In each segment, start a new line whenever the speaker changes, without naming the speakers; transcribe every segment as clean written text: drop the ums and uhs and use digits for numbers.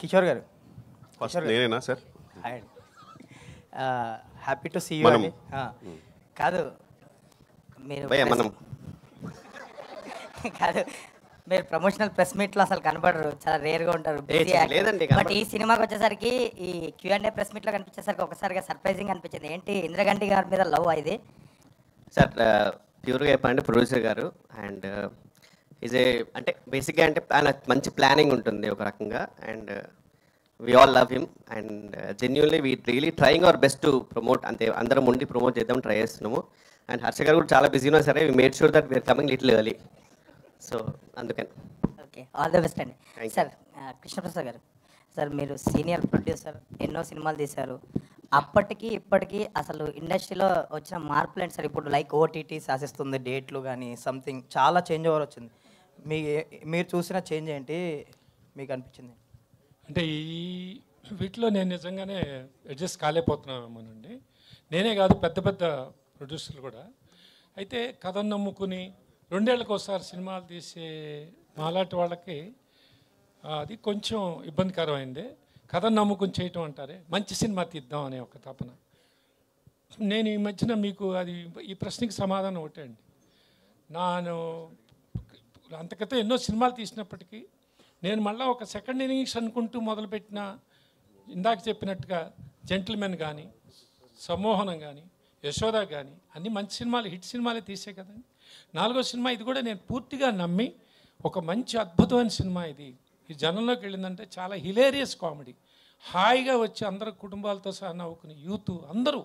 కిషోర్ గారు.
ఫస్ట్ నేనేనా sir?
Hi అండి, హ్యాపీ టు సీ యూ అండి. కాదు మీరు
మనం
కాదు మీరు ప్రమోషనల్ ప్రెస్ మీట్లో అసలు కనపడరు, చాలా రేర్గా ఉంటారు.
లేదండి,
బట్ ఈ సినిమాకి వచ్చేసరికి ఈ Q&A ప్రెస్ మీట్లో కనిపించేసరికి ఒకసారిగా సర్ప్రైజింగ్ అనిపించింది. ఏంటి ఇంద్రగంటి గారి మీద లవ్ ఇది?
సార్ ప్యూర్గా చెప్పాలంటే ప్రొడ్యూసర్ గారు అండ్ ఈజ్ ఏ అంటే బేసిక్గా అంటే ఆయన మంచి ప్లానింగ్ ఉంటుంది ఒక రకంగా and we all love him and genuinely we really trying our best to promote, అంతే అందరం ఉండి ప్రమోట్ చేద్దాం ట్రై చేస్తున్నాము. అండ్ హర్ష గారు కూడా చాలా బిజీగా సరే we made sure that we are coming little early. So అందుకని
ఓకే, ఆల్ ది బెస్ట్ అండి. సార్ కృష్ణప్రసాద్ గారు, సార్ మీరు సీనియర్ ప్రొడ్యూసర్, ఎన్నో సినిమాలు తీశారు. అప్పటికి ఇప్పటికీ అసలు ఇండస్ట్రీలో వచ్చిన మార్పులు ఏంటి సార్? ఇప్పుడు లైక్ ఓటీటీ శాసిస్తుంది, డేట్లు కానీ సంథింగ్ చాలా చేంజ్ ఓవర్ వచ్చింది. మీరు చూసిన చేంజ్ ఏంటి మీకు అనిపించింది?
అంటే ఈ వీటిలో నేను నిజంగానే అడ్జస్ట్ కాలేకపోతున్నామేమోనండి. నేనే కాదు, పెద్ద పెద్ద ప్రొడ్యూసర్లు కూడా. అయితే కథను నమ్ముకుని 2 ఏళ్ళకి ఒకసారి సినిమాలు తీసే మాలాంటి వాళ్ళకి అది కొంచెం ఇబ్బందికరమైంది. కథను నమ్ముకుని చేయటం అంటారే, మంచి సినిమా తీద్దాం అనే ఒక తపన. నేను ఈ మధ్యన మీకు అది ఈ ప్రశ్నకి సమాధానం ఒకటే అండి. నేను అంతకైతే ఎన్నో సినిమాలు తీసినప్పటికీ నేను మళ్ళీ ఒక సెకండ్ ఇన్నింగ్స్ అనుకుంటూ మొదలుపెట్టిన, ఇందాక చెప్పినట్టుగా జెంటిల్మెన్ కానీ, సమ్మోహనం కానీ, యశోద కానీ అన్ని మంచి సినిమాలు, హిట్ సినిమాలే తీసే కదండి. 4వ సినిమా ఇది కూడా నేను పూర్తిగా నమ్మి ఒక మంచి అద్భుతమైన సినిమా ఇది. ఈ జనంలోకి వెళ్ళిందంటే చాలా హిలేరియస్ కామెడీ, హాయిగా వచ్చి అందరు కుటుంబాలతో సహా నవ్వుకుని యూత్ అందరూ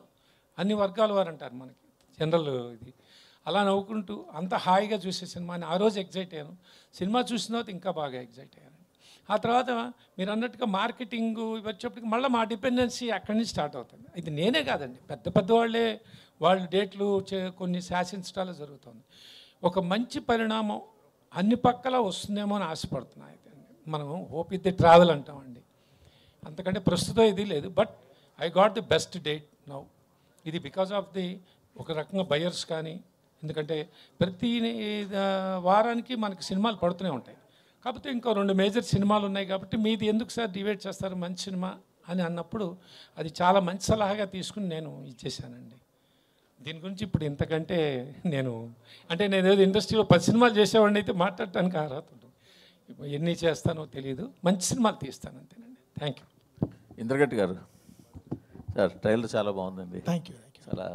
అన్ని వర్గాల వారు అంటారు మనకి జనరల్ ఇది, అలా నవ్వుకుంటూ అంత హాయిగా చూసే సినిమాని ఆ రోజు ఎగ్జైట్ అయ్యాను. సినిమా చూసిన తర్వాత ఇంకా బాగా ఎగ్జైట్ అయ్యాను. ఆ తర్వాత మీరు అన్నట్టుగా మార్కెటింగ్ ఇవి వచ్చేప్పటికి మళ్ళీ మా డిపెండెన్సీ అక్కడి నుంచి స్టార్ట్ అవుతుంది. ఇది నేనే కాదండి, పెద్ద పెద్ద వాళ్ళే వాళ్ళు డేట్లు కొన్ని శాసించడాలు జరుగుతుంది. ఒక మంచి పరిణామం అన్ని పక్కల వస్తుందేమో అని ఆశపడుతున్నాయి. మనం హోప్ ఇది ట్రావెల్ అంటామండి, అంతకంటే ప్రస్తుతం ఇది లేదు. But I got the best date now. ఇది బికాజ్ ఆఫ్ ది ఒక రకంగా బయర్స్ కానీ, ఎందుకంటే ప్రతి వారానికి మనకి సినిమాలు పడుతూనే ఉంటాయి. కాకపోతే ఇంకో 2 మేజర్ సినిమాలు ఉన్నాయి కాబట్టి మీది ఎందుకు సార్ డివైడ్ చేస్తారు మంచి సినిమా అని అన్నప్పుడు అది చాలా మంచి సలహాగా తీసుకుని నేను ఇచ్చేసానండి. దీని గురించి ఇప్పుడు ఇంతకంటే నేను ఏదో ఇండస్ట్రీలో 10 సినిమాలు చేసేవాడిని అయితే మాట్లాడటానికి అర్హత ఉంటుంది. ఎన్ని చేస్తానో తెలియదు, మంచి సినిమాలు తీస్తాను అంతేనండి. Thank you.
ఇంద్రగట్టి గారు సార్, ట్రైలర్ చాలా బాగుందండి.
Thank you.
చాలా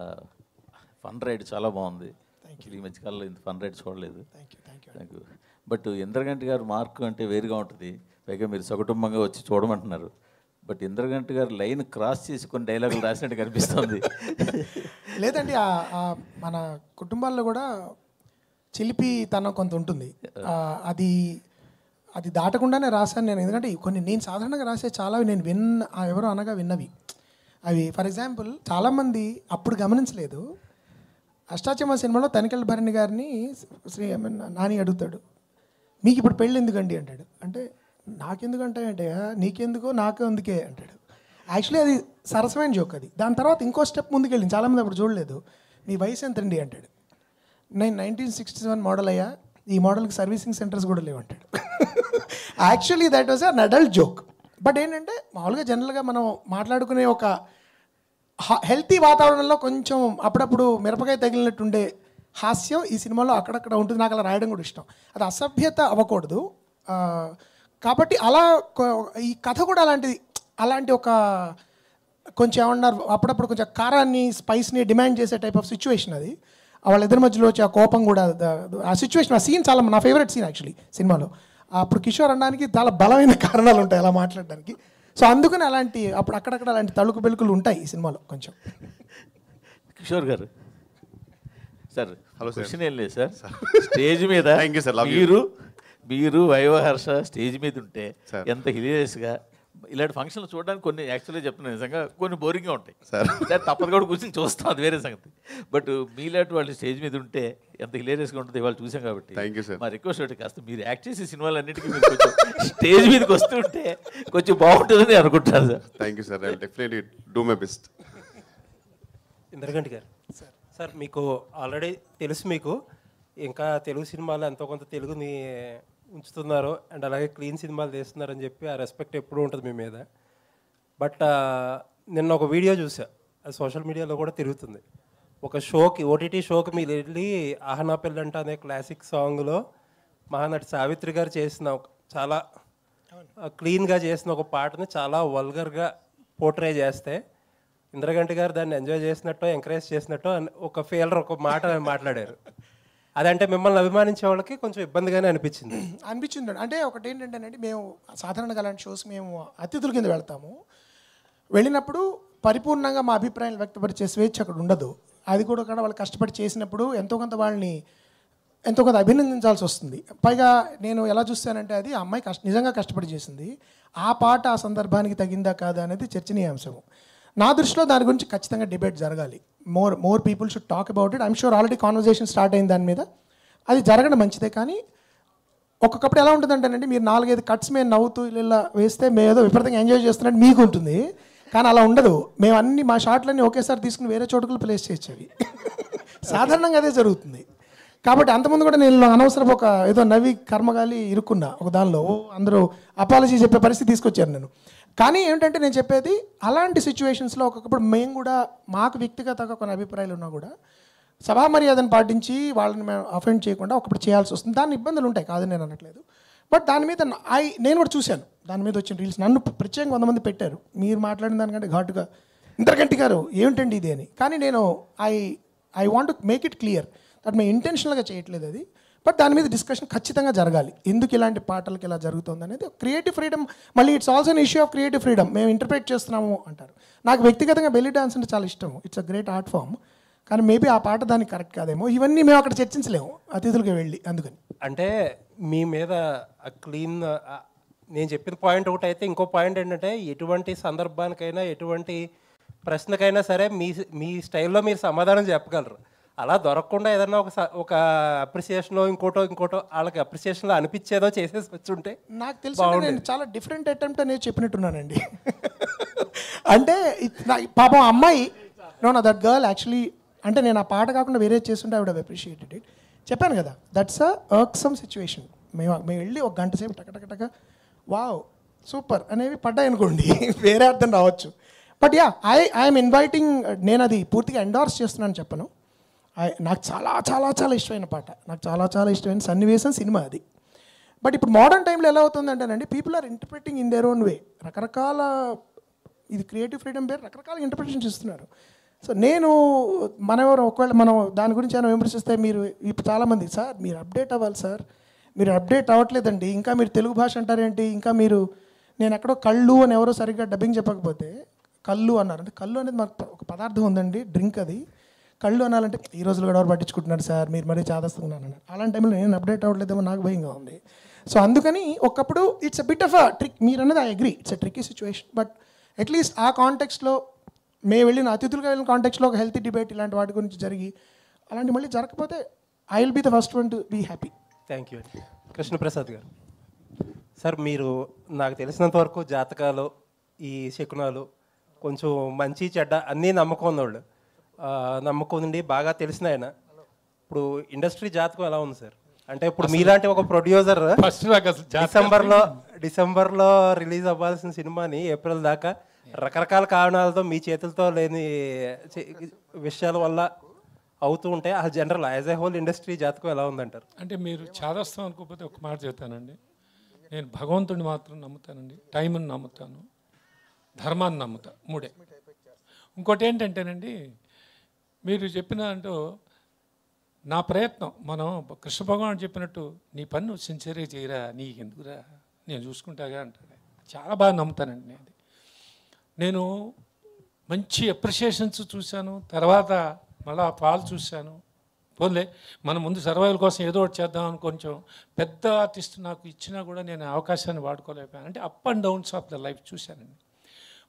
ఫన్ రైడ్ చాలా బాగుంది. ఈ మధ్యకాలంలో ఇంత ఫన్ రైడ్ చూడలేదు. Thank you. బట్ ఇంద్రగంటి గారు మార్క్ అంటే వేరుగా ఉంటుంది. పైగా మీరు సకుటుంబంగా వచ్చి చూడమంటున్నారు. బట్ ఇంద్రగంటి గారు లైన్ క్రాస్ చేసి కొన్ని డైలాగులు రాసినట్టు కనిపిస్తుంది.
లేదండి, మన కుటుంబాల్లో కూడా చిలిపితనం కొంత ఉంటుంది. అది దాటకుండానే రాశాను నేను. ఎందుకంటే నేను సాధారణంగా రాసే చాలా నేను ఎవరో అనగా విన్నవి అవి. ఫర్ ఎగ్జాంపుల్, చాలామంది అప్పుడు గమనించలేదు, అష్టాచమ్మ సినిమాలో తనికెళ్ళ భరణి గారిని నాని అడుగుతాడు, మీకు ఇప్పుడు పెళ్ళి ఎందుకండి అంటాడు. అంటే నాకెందుకంటే అంటే నీకెందుకో నాకు అందుకే అంటాడు. యాక్చువల్లీ అది సరసమైన జోక్ అది. దాని తర్వాత ఇంకో స్టెప్ ముందుకెళ్ళింది, చాలామంది అప్పుడు చూడలేదు. మీ వయసు ఎంతండి అంటాడు. నేను 1967 మోడల్ అయ్యా, ఈ మోడల్కి సర్వీసింగ్ సెంటర్స్ కూడా లేవంటాడు. Actually that was an adult joke. But ఏంటంటే మామూలుగా జనరల్గా మనం మాట్లాడుకునే ఒక హెల్తీ వాతావరణంలో కొంచెం అప్పుడప్పుడు మిరపకాయ తగిలినట్టుండే హాస్యం ఈ సినిమాలో అక్కడక్కడ ఉంటుంది. నాకు అలా రాయడం కూడా ఇష్టం. అది అసభ్యత అవ్వకూడదు. కాబట్టి అలా ఈ కథ కూడా అలాంటి ఒక కొంచెం ఏమన్నారు, అప్పుడప్పుడు కొంచెం కారాన్ని స్పైస్ని డిమాండ్ చేసే టైప్ ఆఫ్ సిచ్యువేషన్ అది. వాళ్ళిద్దరి మధ్యలో వచ్చే ఆ కోపం కూడా, ఆ సిచ్యువేషన్, ఆ సీన్ చాలా నా ఫేవరెట్ సీన్ యాక్చువల్లీ సినిమాలో. అప్పుడు కిషోర్ అనడానికి చాలా బలమైన కారణాలు ఉంటాయి అలా మాట్లాడడానికి. సో అందుకని అప్పుడు అక్కడక్కడ అలాంటి తళుకు బెలుకులు ఉంటాయి ఈ సినిమాలో కొంచెం.
కిషోర్ గారు సార్, హలో, క్వశ్చన్ ఏం లేదు సార్. స్టేజ్ మీద మీరు వైవహర్ష స్టేజ్ మీద ఉంటే ఎంత హిలేరియస్గా, ఇలాంటి ఫంక్షన్లు చూడడానికి కొన్ని యాక్చువల్గా చెప్తున్నాను నిజంగా కొన్ని బోరింగ్గా ఉంటాయి సార్. తప్పదు కూడా కూర్చొని చూస్తాం, అది వేరే సంగతి. బట్ మీలాంటి వాళ్ళు స్టేజ్ మీద ఉంటే ఎంత హిలేరియస్గా ఉంటుంది ఇవాళ చూసాం కాబట్టి. మా రిక్వెస్ట్ ఒకటి, కాస్త మీరు యాక్ట్ చేసే సినిమాలన్నింటికీ మీరు కొంచెం స్టేజ్ మీదకి వస్తుంటే కొంచెం బాగుంటుందని అనుకుంటారు sir.
Thank you sir, I will definitely do my best.
Indraganti గారు సార్, మీకు ఆల్రెడీ తెలుసు, మీకు ఇంకా తెలుగు సినిమాలో ఎంతో కొంత తెలుగుని ఉంచుతున్నారు అండ్ అలాగే క్లీన్ సినిమాలు తీస్తున్నారని చెప్పి ఆ రెస్పెక్ట్ ఎప్పుడూ ఉంటుంది మీ మీద. బట్ నిన్న ఒక వీడియో చూసా, అది సోషల్ మీడియాలో కూడా తిరుగుతుంది. ఒక షోకి, ఓటీటీ షోకి మీరు వెళ్ళి ఆహనా పెళ్ళంట అనే క్లాసిక్ సాంగ్లో మహానటి సావిత్రి గారు చేసిన చాలా క్లీన్గా చేసిన ఒక పాటని చాలా వల్గర్గా పోర్ట్రే చేస్తే ఇంద్రగంటి గారు దాన్ని ఎంజాయ్ చేసినట్టో ఎంకరేజ్ చేసినట్టో ఒక ఫెయిలర్ ఒక మాట మాట్లాడారు. అదంటే మిమ్మల్ని అభిమానించే వాళ్ళకి కొంచెం ఇబ్బందిగానే అనిపించింది.
అంటే ఒకటి ఏంటంటేనండి, మేము సాధారణంగా అలాంటి షోస్ మేము అతిథుల కింద వెళ్తాము. వెళ్ళినప్పుడు పరిపూర్ణంగా మా అభిప్రాయాలు వ్యక్తపరిచే స్వేచ్ఛ అక్కడ ఉండదు. అది కూడా అక్కడ వాళ్ళు కష్టపడి చేసినప్పుడు ఎంతో కొంత అభినందించాల్సి వస్తుంది. పైగా నేను ఎలా చూస్తానంటే అది ఆ అమ్మాయి నిజంగా కష్టపడి చేసింది. ఆ పాట ఆ సందర్భానికి తగిందా కాదా అనేది చర్చనీయాంశము. నా దృష్టిలో దాని గురించి ఖచ్చితంగా డిబేట్ జరగాలి. More people should talk about it. I'm sure already conversation start అయింది దాని మీద. అది జరగడం మంచిదే. కానీ ఒక్కొక్కప్పుడు ఎలా ఉంటుందంటేనండి, మీరు 4-5 కట్స్ మేము నవ్వుతూ ఇలా వేస్తే మేము ఏదో విపరీతంగా ఎంజాయ్ చేస్తున్నట్టు మీకు ఉంటుంది. కానీ అలా ఉండదు. మేము అన్ని మా షాట్లన్నీ ఒకేసారి తీసుకుని వేరే చోటుకు ప్లేస్ చేయొచ్చేవి. సాధారణంగా అదే జరుగుతుంది. కాబట్టి అంతకుముందు కూడా నేను అనవసరం ఒక ఏదో నవ్వి కర్మగాలి ఇరుక్కున్నా ఒక దానిలో. అందరూ అపాలజీ చెప్పే పరిస్థితి తీసుకొచ్చారు నేను. కానీ ఏమిటంటే నేను చెప్పేది, అలాంటి సిచ్యువేషన్స్లో ఒక్కొక్కప్పుడు మేము కూడా మాకు వ్యక్తిగతంగా కొన్ని అభిప్రాయాలు ఉన్నా కూడా సభా మర్యాదను పాటించి వాళ్ళని మేము అఫెండ్ చేయకుండా ఒకప్పుడు చేయాల్సి వస్తుంది. దాని ఇబ్బందులు ఉంటాయి, కాదని నేను అనట్లేదు. బట్ దాని మీద నేను కూడా చూశాను, దాని మీద వచ్చిన రీల్స్. నన్ను ప్రత్యేకంగా 100 మంది పెట్టారు, మీరు మాట్లాడిన దానికంటే ఘాటుగా ఇంద్రగంటి గారు ఏమిటండి ఇది అని. కానీ నేను I want to make it clear that మేము ఇంటెన్షనల్గా చేయట్లేదు అది. బట్ దాని మీద డిస్కషన్ ఖచ్చితంగా జరగాలి. ఎందుకు ఇలాంటి పాటలకి ఇలా జరుగుతుంది అనేది క్రియేటివ్ ఫ్రీడమ్. మళ్ళీ it's also an issue of creative freedom. మేము ఇంటర్ప్రిట్ చేస్తున్నాము అంటారు. నాకు వ్యక్తిగతంగా బెల్లీ డాన్స్ అంటే చాలా ఇష్టం. It's a great art form. కానీ మేబీ ఆ పాట దానికి కరెక్ట్ కాదేమో. ఇవన్నీ మేము అక్కడ చర్చించలేము అతిథులకి వెళ్ళి. అందుకని
అంటే మీ మీద క్లీన్, నేను చెప్పిన పాయింట్ ఒకటి అయితే, ఇంకో పాయింట్ ఏంటంటే ఎటువంటి సందర్భానికైనా ఎటువంటి ప్రశ్నకైనా సరే మీ స్టైల్లో మీరు సమాధానం చెప్పగలరు. అలా దొరకకుండా ఏదన్నా ఒక అప్రిసియేషన్లో ఇంకోటో వాళ్ళకి అప్రిసియేషన్లో అనిపించేదో చేసేసి వచ్చుంటే
నాకు తెలిసి నేను చాలా డిఫరెంట్ అటెంప్ట్ అనేది చెప్పినట్టున్నానండి. అంటే పాపం అమ్మాయి దట్ గర్ల్ యాక్చువల్లీ, అంటే నేను ఆ పాట కాకుండా వేరే చేస్తుంటే I would have appreciated it. చెప్పాను కదా, దట్స్ అ వర్క్సమ్ సిచ్యువేషన్. మేము వెళ్ళి 1 గంట సేపు టకటక వావ్ సూపర్ అనేవి పడ్డాయి అనుకోండి, వేరే అర్థం రావచ్చు. But yeah, I'm inviting. నేను అది పూర్తిగా ఎండార్స్ చేస్తున్నాను చెప్పను. నాకు చాలా చాలా చాలా ఇష్టమైన పాట, నాకు చాలా చాలా ఇష్టమైన సన్నివేశం సినిమా అది. బట్ ఇప్పుడు మోడర్న్ టైంలో ఎలా అవుతుందంటేనండి, people are interpreting in their own way. రకరకాల, ఇది క్రియేటివ్ ఫ్రీడమ్ పేరు, రకరకాల ఇంటర్ప్రిటేషన్స్ ఇస్తున్నారు. సో నేను ఒకవేళ మనం దాని గురించి ఏమైనా విమర్శిస్తే మీరు ఇప్పుడు చాలామంది, సార్ మీరు అప్డేట్ అవ్వాలి సార్, మీరు అప్డేట్ అవ్వట్లేదండి, ఇంకా మీరు తెలుగు భాష అంటారేంటి, ఇంకా మీరు, నేను ఎక్కడో కళ్ళు అని ఎవరో సరిగ్గా డబ్బింగ్ చెప్పకపోతే కళ్ళు అన్నారు. అంటే కళ్ళు అనేది మాకు ఒక పదార్థం ఉందండి, డ్రింక్ అది. కళ్ళు అనాలంటే ఈ రోజులు కూడా ఎవరు పట్టించుకుంటున్నారు సార్, మీరు మరీ చాదస్తున్నాను అన్నారు. అలాంటి టైంలో నేను అప్డేట్ అవ్వట్లేదేమో నాకు భయంగా ఉంది. సో అందుకని ఒకప్పుడు it's a bit of a trick. మీరు అన్నది I agree, it's a tricky situation. But at least ఆ కాంటెక్స్ట్లో, మేము వెళ్ళిన అతిథులుగా వెళ్ళిన కాంటెక్స్లో ఒక హెల్తీ డిబేట్ ఇలాంటి వాటి గురించి జరిగి అలాంటి మళ్ళీ జరగకపోతే I will be the first one to be happy.
Thank you. Krishnaprasad గారు, సార్ మీరు నాకు తెలిసినంత వరకు జాతకాలు, ఈ శకునాలు, కొంచెం మంచి చెడ్డ అన్నీ నమ్మకం ఉన్నవాళ్ళు, నమ్మకం ఉండి బాగా తెలిసిన ఆయన. ఇప్పుడు ఇండస్ట్రీ జాతకం ఎలా ఉంది సార్? అంటే ఇప్పుడు మీలాంటి ఒక ప్రొడ్యూసర్ డిసెంబర్లో రిలీజ్ అవ్వాల్సిన సినిమాని ఏప్రిల్ దాకా రకరకాల కారణాలతో మీ చేతులతో లేని విషయాల వల్ల అవుతూ ఉంటే ఆ general as a whole industry జాతకం ఎలా ఉందంటారు?
అంటే మీరు చాదస్తాం అనుకోకపోతే ఒక మాట చెప్తానండి. నేను భగవంతుడిని మాత్రం నమ్ముతానండి, టైంని నమ్ముతాను, ధర్మాన్ని నమ్ముతా, 3. ఇంకోటి ఏంటంటేనండి, మీరు చెప్పిన అంటూ నా ప్రయత్నం, మనం కృష్ణ భగవాన్ చెప్పినట్టు నీ పన్ను సిన్సియర్గా చేయరా, నీకు ఎందుకురా, నేను చూసుకుంటాగా అంటాడు. చాలా బాగా నమ్ముతానండి. నేను మంచి అప్రిషియేషన్స్ చూశాను, తర్వాత మళ్ళీ ఫాల్ చూశాను. పోలే మన ముందు సర్వైవల్ కోసం ఏదో ఒకటి చేద్దామని కొంచెం పెద్ద ఆర్టిస్ట్ నాకు ఇచ్చినా కూడా నేను అవకాశాన్ని వాడుకోలేకపోయాను. అంటే up and downs of the life చూశానండి.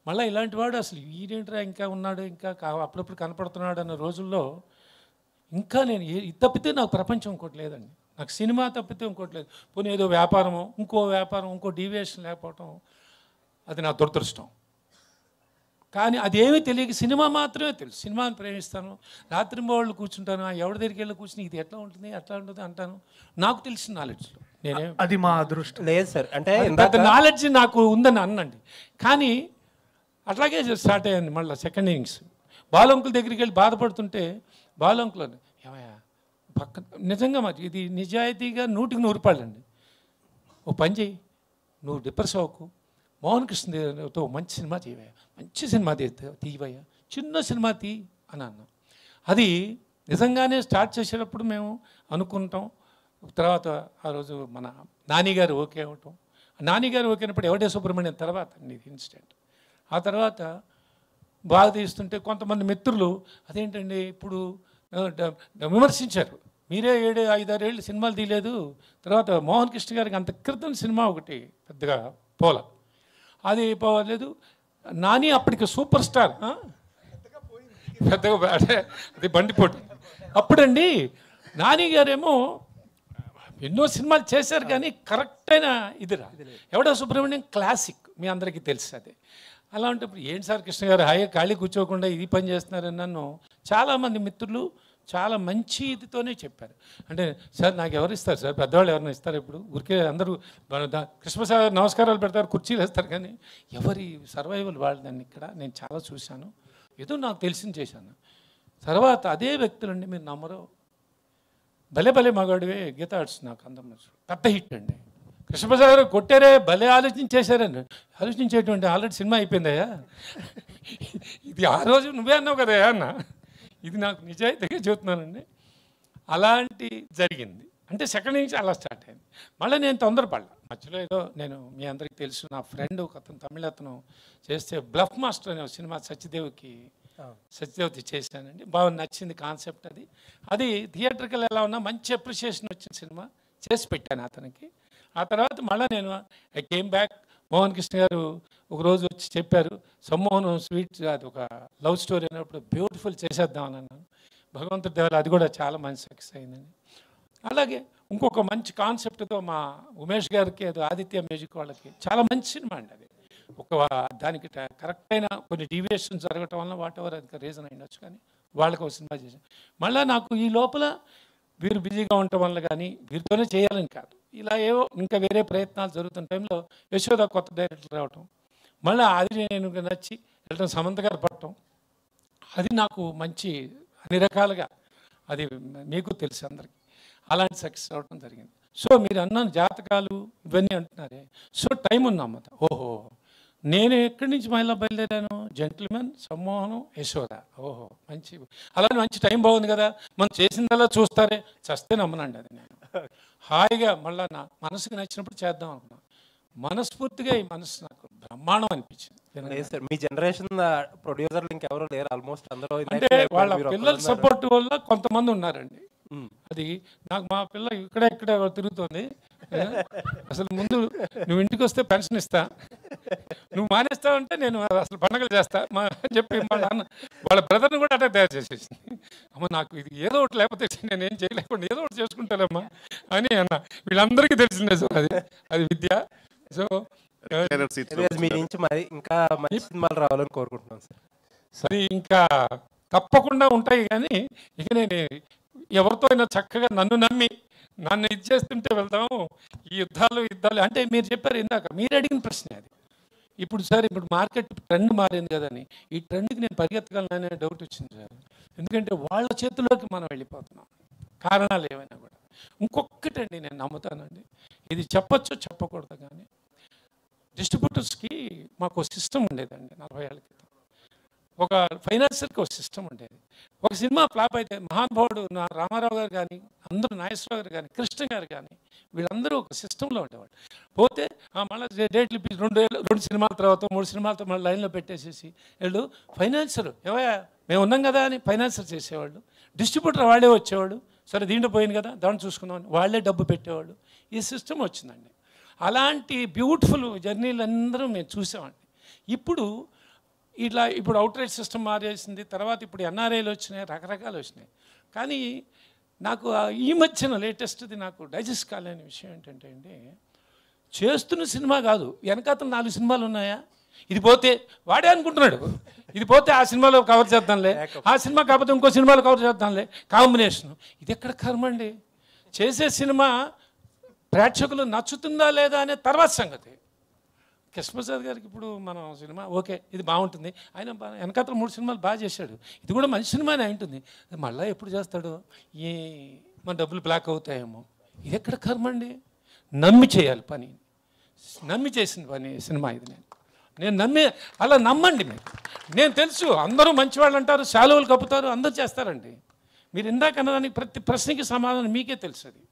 మళ్ళీ ఇలాంటి వాడు అసలు వీడేంట్రా ఇంకా ఉన్నాడు, ఇంకా అప్పుడప్పుడు కనపడుతున్నాడు అన్న రోజుల్లో ఇంకా నేను ఇది తప్పితే నాకు ప్రపంచం ఇంకోటి లేదండి. నాకు సినిమా తప్పితే ఇంకోటి లేదు. పోనీ ఏదో వ్యాపారము, ఇంకో డీవియేషన్ లేకపోవటం, అది నా దురదృష్టం. కానీ అదేమీ తెలియక సినిమా మాత్రమే తెలుసు. సినిమాని ప్రేమిస్తాను, రాత్రి వాళ్ళు కూర్చుంటాను, ఎవరి దగ్గరికి వెళ్ళి కూర్చుని ఇది ఎట్లా ఉంటుంది అట్లా ఉంటుంది అంటాను. నాకు తెలిసిన నాలెడ్జ్లో నేనే
అది మా అదృష్టం లేదు సార్. అంటే
పెద్ద నాలెడ్జ్ నాకు ఉందని అన్నండి. కానీ అట్లాగే స్టార్ట్ అయ్యింది మళ్ళీ సెకండ్ ఇన్నింగ్స్. బాలంకుల దగ్గరికి వెళ్ళి బాధపడుతుంటే బాలంకులు ఏమయ్యా పక్క నిజంగా మరి ఇది నిజాయితీగా 100కి 100 అండి. ఓ పని చేయి, నువ్వు డిప్రెస్ అవ్వకు, మోహన్ కృష్ణతో మంచి సినిమా తీయవయ్యా, మంచి సినిమా తీయవయ్యా, చిన్న సినిమా తీ అని అన్నాం. అది నిజంగానే స్టార్ట్ చేసేటప్పుడు మేము అనుకుంటాం. తర్వాత ఆ రోజు మన నానిగారు ఓకే అవ్వటం, నానిగారు ఓకే అయినప్పుడు ఎవడే సుబ్రహ్మణ్యం తర్వాత ఇది ఇన్సిడెంట్. ఆ తర్వాత బాగా తీస్తుంటే కొంతమంది మిత్రులు అదేంటండి ఇప్పుడు విమర్శించారు, మీరే 7-5-6 ఏళ్ళు సినిమాలు తీయలేదు, తర్వాత మోహన్ కృష్ణ గారికి అంత క్రితం సినిమా ఒకటి పెద్దగా పోల, అది పోలేదు. నాని అప్పటికి సూపర్ స్టార్, పెద్దగా అంటే అది బండిపోటు. అప్పుడండి నాని గారేమో ఎన్నో సినిమాలు చేశారు కానీ కరెక్ట్ అయిన ఇదిరా ఎవడో సుబ్రహ్మణ్యం క్లాసిక్ మీ అందరికీ తెలుసు. అదే అలా ఉంటప్పుడు ఏంటి సార్ కృష్ణ గారు హాయిగా ఖాళీ కూర్చోకుండా ఇది పని చేస్తున్నారని నన్ను చాలామంది మిత్రులు చాలా మంచి ఇదితోనే చెప్పారు. అంటే సార్ నాకు ఎవరు ఇస్తారు సార్, పెద్దవాళ్ళు ఎవరైనా ఇస్తారు, ఇప్పుడు ఊరికే అందరూ కృష్ణప్రసాద్ గారు నమస్కారాలు పెడతారు, కుర్చీలు వేస్తారు, కానీ ఎవరి సర్వైవల్ వాళ్ళని ఇక్కడ నేను చాలా చూశాను, ఏదో నాకు తెలిసింది చేశాను. తర్వాత అదే వ్యక్తులండి మీరు నమ్మరు, భలే భలే మగాడివే గీత ఆర్ట్స్ నాకు అందరం పెద్ద హిట్ అండి. కృష్ణప్రసాద్ గారు కొట్టారే భలే ఆలోచించేశారండి. ఆలోచించేటువంటి ఆల్రెడీ సినిమా అయిపోయిందయ్యా, ఇది ఆ రోజు నువ్వే అన్నావు కదా అన్న, ఇది నాకు నిజాయితీగా చెబుతున్నానండి. అలాంటి జరిగింది. అంటే సెకండ్ నుంచి అలా స్టార్ట్ అయింది. మళ్ళీ నేను తొందరపడ్డా మధ్యలో, ఏదో నేను మీ అందరికీ తెలుసు నా ఫ్రెండ్ ఒక అతను తమిళ అతను చేస్తే బ్లఫ్ మాస్టర్ అనే సినిమా సత్యదేవ్కి చేశానండి. బాగా నచ్చింది కాన్సెప్ట్. అది థియేటర్కి ఎలా ఉన్నా మంచి అప్రిషియేషన్ వచ్చిన సినిమా చేసి పెట్టాను అతనికి. ఆ తర్వాత మళ్ళీ నేను I came back. Mohan Krishna గారు ఒకరోజు వచ్చి చెప్పారు, సమ్మోహన్ స్వీట్ అది ఒక లవ్ స్టోరీ అయినప్పుడు బ్యూటిఫుల్ చేసేద్దామని అన్నాను. భగవంతుడి దేవాల అది కూడా చాలా మంచి సక్సెస్ అయిందండి. అలాగే ఇంకొక మంచి కాన్సెప్ట్తో మా ఉమేష్ గారికి అది ఆదిత్య మ్యూజిక్ వాళ్ళకి చాలా మంచి సినిమా అండి. అది ఒక దానికి కరెక్ట్ అయిన కొన్ని డీవియేషన్ జరగటం వల్ల వాట్ ఎవర్ అది రీజన్ అయ్యొచ్చు, కానీ వాళ్ళకి ఒక సినిమా చేశాను. మళ్ళీ నాకు ఈ లోపల వీరు బిజీగా ఉండటం వల్ల కానీ వీరితోనే చేయాలని కాదు, ఇలా ఏవో ఇంకా వేరే ప్రయత్నాలు జరుగుతున్న టైంలో యశోద కొత్త డైరెక్టర్ రావటం, మళ్ళీ అది నేను నచ్చి వెళ్ళటం, సమంత గారు పడటం, అది నాకు మంచి అన్ని రకాలుగా అది మీకు తెలుసు అందరికీ అలాంటి సక్సెస్ అవ్వటం జరిగింది. సో మీరు అన్నాను జాతకాలు ఇవన్నీ అంటున్నారే, సో టైం ఉందన్నమాట. ఓహో నేను ఎక్కడి నుంచి మహిళ బయలుదేరాను, జెంటిల్మెన్, సమ్మోహనం, యశోద, ఓహో మంచి అలానే మంచి టైం బాగుంది కదా, మనం చేసిందల్లా చూస్తారే, చస్తే నమ్మనండి. అది నేను హాయిగా మళ్ళీ నా మనసుకు నచ్చినప్పుడు చేద్దాం అనుకున్నాను. మనస్ఫూర్తిగా ఈ మనసు నాకు బ్రహ్మాండం అనిపించింది.
మీ జనరేషన్ ప్రొడ్యూసర్లు ఇంకెవరో లేరు, ఆల్మోస్ట్ అందరూ
అంటే వాళ్ళ పిల్లల సపోర్ట్ వల్ల కొంతమంది ఉన్నారండి. అది నాకు మా పిల్ల ఇక్కడ తిరుగుతుంది. అసలు ముందు నువ్వు ఇంటికి వస్తే పెన్షన్ ఇస్తా, నువ్వు మానేస్తావంటే నేను అసలు పండగలు చేస్తా అని చెప్పి వాళ్ళ బ్రదర్ని కూడా అట్లా తయారు చేసేసింది. అమ్మ నాకు ఇది ఏదో ఒకటి లేకపోతే నేనేం చేయలేకుండా ఏదో ఒకటి చేసుకుంటానమ్మా అని అన్న. వీళ్ళందరికీ తెలిసిందే సార్ అది విద్య. సో
మీ నుంచి మరి ఇంకా మంచి సినిమాలు రావాలని కోరుకుంటున్నాను సార్.
సరే ఇంకా తప్పకుండా ఉంటాయి, కానీ ఇక నేను ఎవరితో అయినా చక్కగా నన్ను నమ్మి నన్ను ఇది చేస్తుంటే వెళ్దాము. ఈ యుద్ధాలు అంటే మీరు చెప్పారు ఇందాక, మీరు అడిగిన ప్రశ్న అది. ఇప్పుడు సార్ ఇప్పుడు మార్కెట్ ట్రెండ్ మారింది కదని ఈ ట్రెండ్కి నేను పరిగెత్తగలననే డౌట్ వచ్చింది సార్. ఎందుకంటే వాళ్ళ చేతిలోకి మనం వెళ్ళిపోతున్నాం, కారణాలు ఏమైనా కూడా. ఇంకొక్కటండి నేను నమ్ముతానండి, ఇది చెప్పచ్చో చెప్పకూడదు, కానీ డిస్ట్రిబ్యూటర్స్కి మాకు సిస్టమ్ ఉండేదండి 40 ఏళ్ళ క్రితం. ఒక ఫైనాన్సర్కి ఒక సిస్టమ్ ఉండేది. ఒక సినిమా ఫ్లాప్ అయితే మహానుభావుడు రామారావు గారు కానీ, అందరూ నాగేశ్వరరావు గారు కానీ, కృష్ణ గారు కానీ, వీళ్ళందరూ ఒక సిస్టంలో ఉండేవాళ్ళు. పోతే మళ్ళీ డేట్లు 2 సినిమాల తర్వాత 3 సినిమాలతో మళ్ళీ లైన్లో పెట్టేసేసి వీళ్ళు ఫైనాన్సర్ ఏవయా మేము ఉన్నాం కదా అని ఫైనాన్సర్ చేసేవాళ్ళు. డిస్ట్రిబ్యూటర్ వాళ్ళే వచ్చేవాళ్ళు, సరే దీంట్లో పోయింది కదా దాన్ని చూసుకుందామని వాళ్ళే డబ్బు పెట్టేవాళ్ళు. ఈ సిస్టమ్ వచ్చిందండి. అలాంటి బ్యూటిఫుల్ జర్నీలు అందరూ మేము చూసామండి. ఇప్పుడు అవుట్ రైట్ సిస్టమ్ మారేసింది, తర్వాత ఇప్పుడు ఎన్ఆర్ఐలు వచ్చినాయి, రకరకాలు వచ్చినాయి. కానీ నాకు ఈ మధ్యన లేటెస్ట్ది నాకు డైజెస్ట్ కాలేని విషయం ఏంటంటే అండి, చేస్తున్న సినిమా కాదు, వెనకాతలు 4 సినిమాలు ఉన్నాయా, ఇది పోతే వాడే అనుకుంటున్నాడు, ఇది పోతే ఆ సినిమాలో కవర్ చేద్దాంలే, ఆ సినిమా కాకపోతే ఇంకో సినిమాలో కవర్ చేద్దాంలే, కాంబినేషన్. ఇది ఎక్కడ కర్మ అండి? చేసే సినిమా ప్రేక్షకులు నచ్చుతుందా లేదా అనే తర్వాత సంగతి. కృష్ణప్రసాద్ గారికి ఇప్పుడు మనం సినిమా ఓకే ఇది బాగుంటుంది, ఆయన వెనకాతల 3 సినిమాలు బాగా చేశాడు, ఇది కూడా మంచి సినిమానే ఉంటుంది, మళ్ళీ ఎప్పుడు చేస్తాడు, ఏ మన డబ్బులు బ్లాక్ అవుతాయేమో. ఇది ఎక్కడ కర్మ అండి? నమ్మి చేయాలి పని, నమ్మి చేసిన పని సినిమా ఇది. నేను నమ్మి అలా నమ్మండి మీరు. నేను తెలుసు అందరూ మంచివాళ్ళు అంటారు, శాలువలు కప్పుతారు, అందరూ చేస్తారండి. మీరు ఇందాక అన్నదానికి ప్రతి ప్రశ్నకి సమాధానం మీకే తెలుసు. అది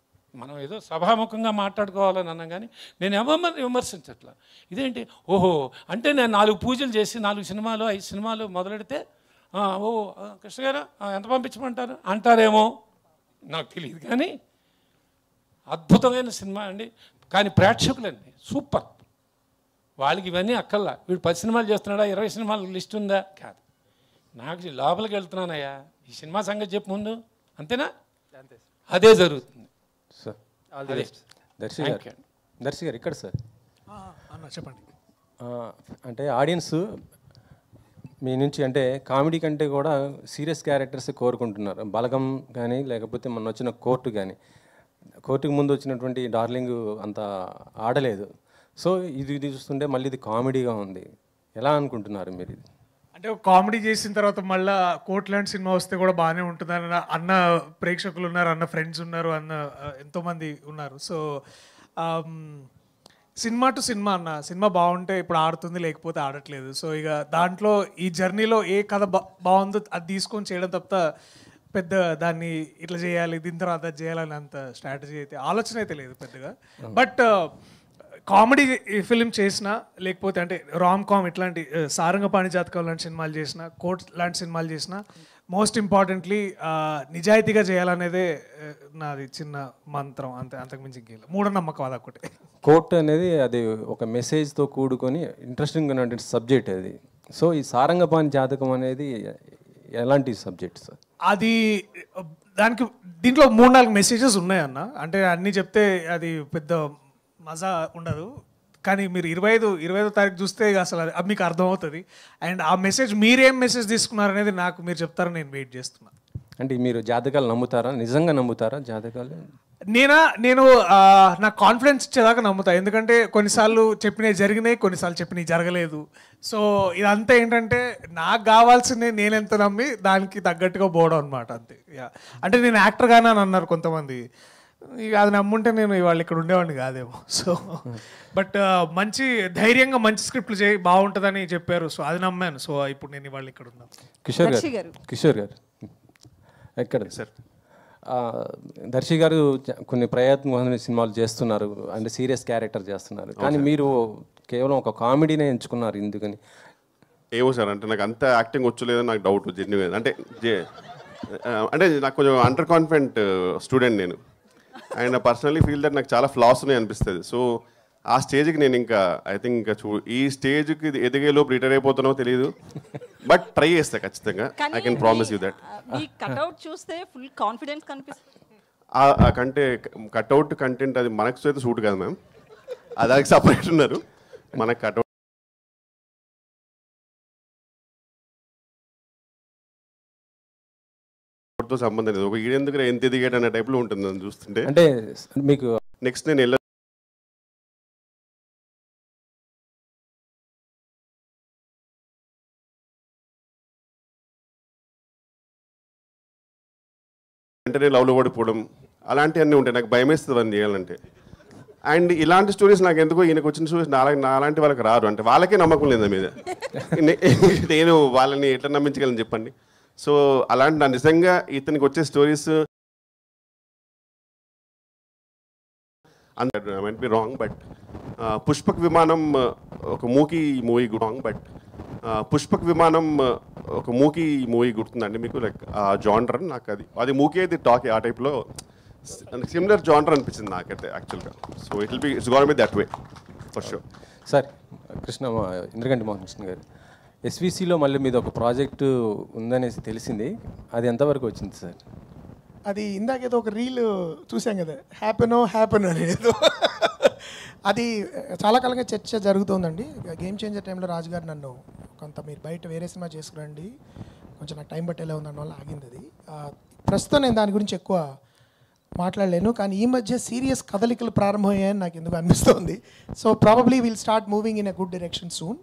మనం ఏదో సభాముఖంగా మాట్లాడుకోవాలని అన్నాం, కానీ నేను ఎవరిని విమర్శించట్లా. ఇదేంటి ఓహో అంటే నేను 4 పూజలు చేసి 4 సినిమాలు 5 సినిమాలు మొదలెడితే ఓ కృష్ణ గారు ఎంత పంపించమంటారు అంటారేమో నాకు తెలియదు, కానీ అద్భుతమైన సినిమా అండి. కానీ ప్రేక్షకులండి సూపర్, వాళ్ళకి ఇవన్నీ అక్కల్లా. వీడు 10 సినిమాలు చేస్తున్నాడా, 20 సినిమాల లిస్ట్ ఉందా? కాదు, నాకు లోపలికి వెళ్తున్నానయ్యా, ఈ సినిమా సంగతి చెప్పు ముందు, అంతేనా? అదే జరుగుతుంది
సార్.
అదే
దర్శి గారు ఇక్కడ సార్
అన్న చెప్పండి.
అంటే ఆడియన్స్ మీ నుంచి అంటే కామెడీ కంటే కూడా సీరియస్ క్యారెక్టర్స్ కోరుకుంటున్నారు. బలగం కానీ లేకపోతే మొన్న వచ్చిన కోర్టు కానీ, కోర్టుకు ముందు వచ్చినటువంటి డార్లింగ్ అంత ఆడలేదు. సో ఇది చూస్తుంటే మళ్ళీ ఇది కామెడీగా ఉంది. ఎలా అనుకుంటున్నారు మీరు ఇది?
అంటే కామెడీ చేసిన తర్వాత మళ్ళీ కోర్ట్ లాంటి సినిమా వస్తే కూడా బాగానే ఉంటుందని అన్న ప్రేక్షకులు ఉన్నారు, అన్న ఫ్రెండ్స్ ఉన్నారు, అన్న ఎంతోమంది ఉన్నారు. సో సినిమా టు సినిమా అన్న, సినిమా బాగుంటే ఇప్పుడు ఆడుతుంది, లేకపోతే ఆడట్లేదు. సో ఇక దాంట్లో ఈ జర్నీలో ఏ కథ బాగుందో అది తీసుకొని చేయడం తప్ప పెద్ద దాన్ని ఇట్లా చేయాలి దీని తర్వాత అది చేయాలని అంత స్ట్రాటజీ అయితే ఆలోచన అయితే లేదు పెద్దగా. బట్ కామెడీ ఫిలిం చేసినా, లేకపోతే అంటే రామ్ కామ్ ఇట్లాంటి సారంగపాణి జాతకం లాంటి సినిమాలు చేసిన, కోర్ట్ లాంటి సినిమాలు చేసిన, మోస్ట్ ఇంపార్టెంట్లీ నిజాయితీగా చేయాలనేదే నాది చిన్న మంత్రం, అంతే, అంతకుమించి ఇంకేం మూఢనమ్మకం అదొకటి.
కోర్ట్ అనేది అది ఒక మెసేజ్తో కూడుకొని ఇంట్రెస్టింగ్ ఉన్నటువంటి సబ్జెక్ట్ అది. సో ఈ సారంగపాణి జాతకం అనేది ఎలాంటి సబ్జెక్ట్ సార్?
అది దానికి దీంట్లో 3-4 మెసేజెస్ ఉన్నాయన్న. అంటే అన్నీ చెప్తే అది పెద్ద మజా ఉండదు, కానీ మీరు 25వ తారీఖు చూస్తే అసలు అది మీకు అర్థమవుతుంది. అండ్ ఆ మెసేజ్ మీరేం మెసేజ్ తీసుకున్నారనేది నాకు మీరు చెప్తారని నేను వెయిట్ చేస్తున్నాను.
అంటే మీరు జాతకాలు నమ్ముతారా? నిజంగా నమ్ముతారా జాతకాలు?
నేను నాకు కాన్ఫిడెన్స్ ఇచ్చేదాకా నమ్ముతా. ఎందుకంటే కొన్నిసార్లు చెప్పినవి జరిగినాయి, కొన్నిసార్లు చెప్పినవి జరగలేదు. సో ఇదంతా ఏంటంటే నాకు కావాల్సిందే నేను ఎంత నమ్మి దానికి తగ్గట్టుగా పోవడం అనమాట, అంతే. అంటే నేను యాక్టర్గానే అని అన్నారు కొంతమంది, ఇక అది నమ్ముంటే నేను ఇవాళ ఇక్కడ ఉండేవాడిని కాదేమో. సో బట్ మంచి ధైర్యంగా మంచి స్క్రిప్ట్లు చేయి బాగుంటుందని చెప్పారు. సో అది నమ్మాను. సో ఇప్పుడు నేను ఇవాళ ఇక్కడ ఉన్నాను.
కిషోర్ గారు ఎక్కడ సార్? దర్శి గారు కొన్ని ప్రయత్నమైన సినిమాలు చేస్తున్నారు, అంటే సీరియస్ క్యారెక్టర్ చేస్తున్నారు, కానీ మీరు కేవలం ఒక కామెడీనే ఎంచుకున్నారు, ఎందుకని?
ఏమో సార్, అంటే నాకు అంత యాక్టింగ్ వచ్చలేదని నాకు డౌట్ జెన్యున్. అంటే నాకు కొంచెం అండర్ కాన్ఫిడెంట్ స్టూడెంట్ నేను, అండ్ పర్సనలీ ఫీల్ దట్ నాకు చాలా ఫ్లాస్ ఉన్నాయి అనిపిస్తుంది. సో ఆ స్టేజ్కి నేను ఇంకా ఐ థింక్ ఇంకా ఈ స్టేజ్కి ఎదిగేలోపు రిటైర్ అయిపోతానో తెలియదు, బట్ ట్రై చేస్తా ఖచ్చితంగా. I can promise you that.
Cutout చూస్తే ఫుల్ కాన్ఫిడెన్స్ కనిపిస్తుంది.
కంటే కట్అవుట్ కంటెంట్ అది మనకు అయితే సూట్ కాదు మ్యామ్, అది సపరేట్ ఉన్నారు. మనకు కట్అవుట్ తో సంబంధం లేదు. ఒక ఈడెందుకు ఎంత ఎదిగాడు అనే టైప్లో ఉంటుంది అని చూస్తుంటే.
అంటే మీకు
నెక్స్ట్ నేను వెంటనే లవ్లో పడిపోవడం అలాంటివన్నీ ఉంటాయి. నాకు భయం వేస్తుంది అని చేయాలంటే. అండ్ ఇలాంటి స్టోరీస్ నాకు ఎందుకో ఈయనకు వచ్చిన స్టోరీస్ నాలాంటి వాళ్ళకి రారు, అంటే వాళ్ళకే నమ్మకం లేదు మీద. నేను వాళ్ళని ఎట్లా నమ్మించగలను చెప్పండి. సో అలాంటి నా నిజంగా ఇతనికి వచ్చే స్టోరీస్ అంత might be wrong, but Pushpak విమానం ఒక మూకీ మూవీ రాంగ్, బట్ పుష్పక్ విమానం ఒక మూకీ మూవీ గుర్తుందండి మీకు? లైక్ ఆ జానర్ నాకు అది మూకీ అయితే టాక్ ఆ టైప్లో సిమిలర్ జానర్ అనిపించింది నాకైతే యాక్చువల్గా. So it's gonna be that way for sure.
Sir Indraganti Mohan Krishna గారు, ఎస్విసిలో మళ్ళీ మీద ఒక ప్రాజెక్టు ఉందనేసి తెలిసింది, అది ఎంతవరకు వచ్చింది సార్?
అది ఇందాకేదో ఒక రీల్ చూసాం కదా, హ్యాపెనో అనేది, అది చాలా కాలంగా చర్చ జరుగుతుందండి. గేమ్ చేంజర్ టైంలో రాజు గారు నన్ను కొంత మీరు బయట వేరే సినిమా చేసుకురండి, కొంచెం నాకు టైం పట్టేలా ఉంది అన్న ఆగింది అది. ప్రస్తుతం నేను దాని గురించి ఎక్కువ మాట్లాడలేను, కానీ ఈ మధ్య సీరియస్ కదలికలు ప్రారంభమయ్యాయని నాకు ఎందుకు అనిపిస్తుంది. So probably will start moving in a good direction soon.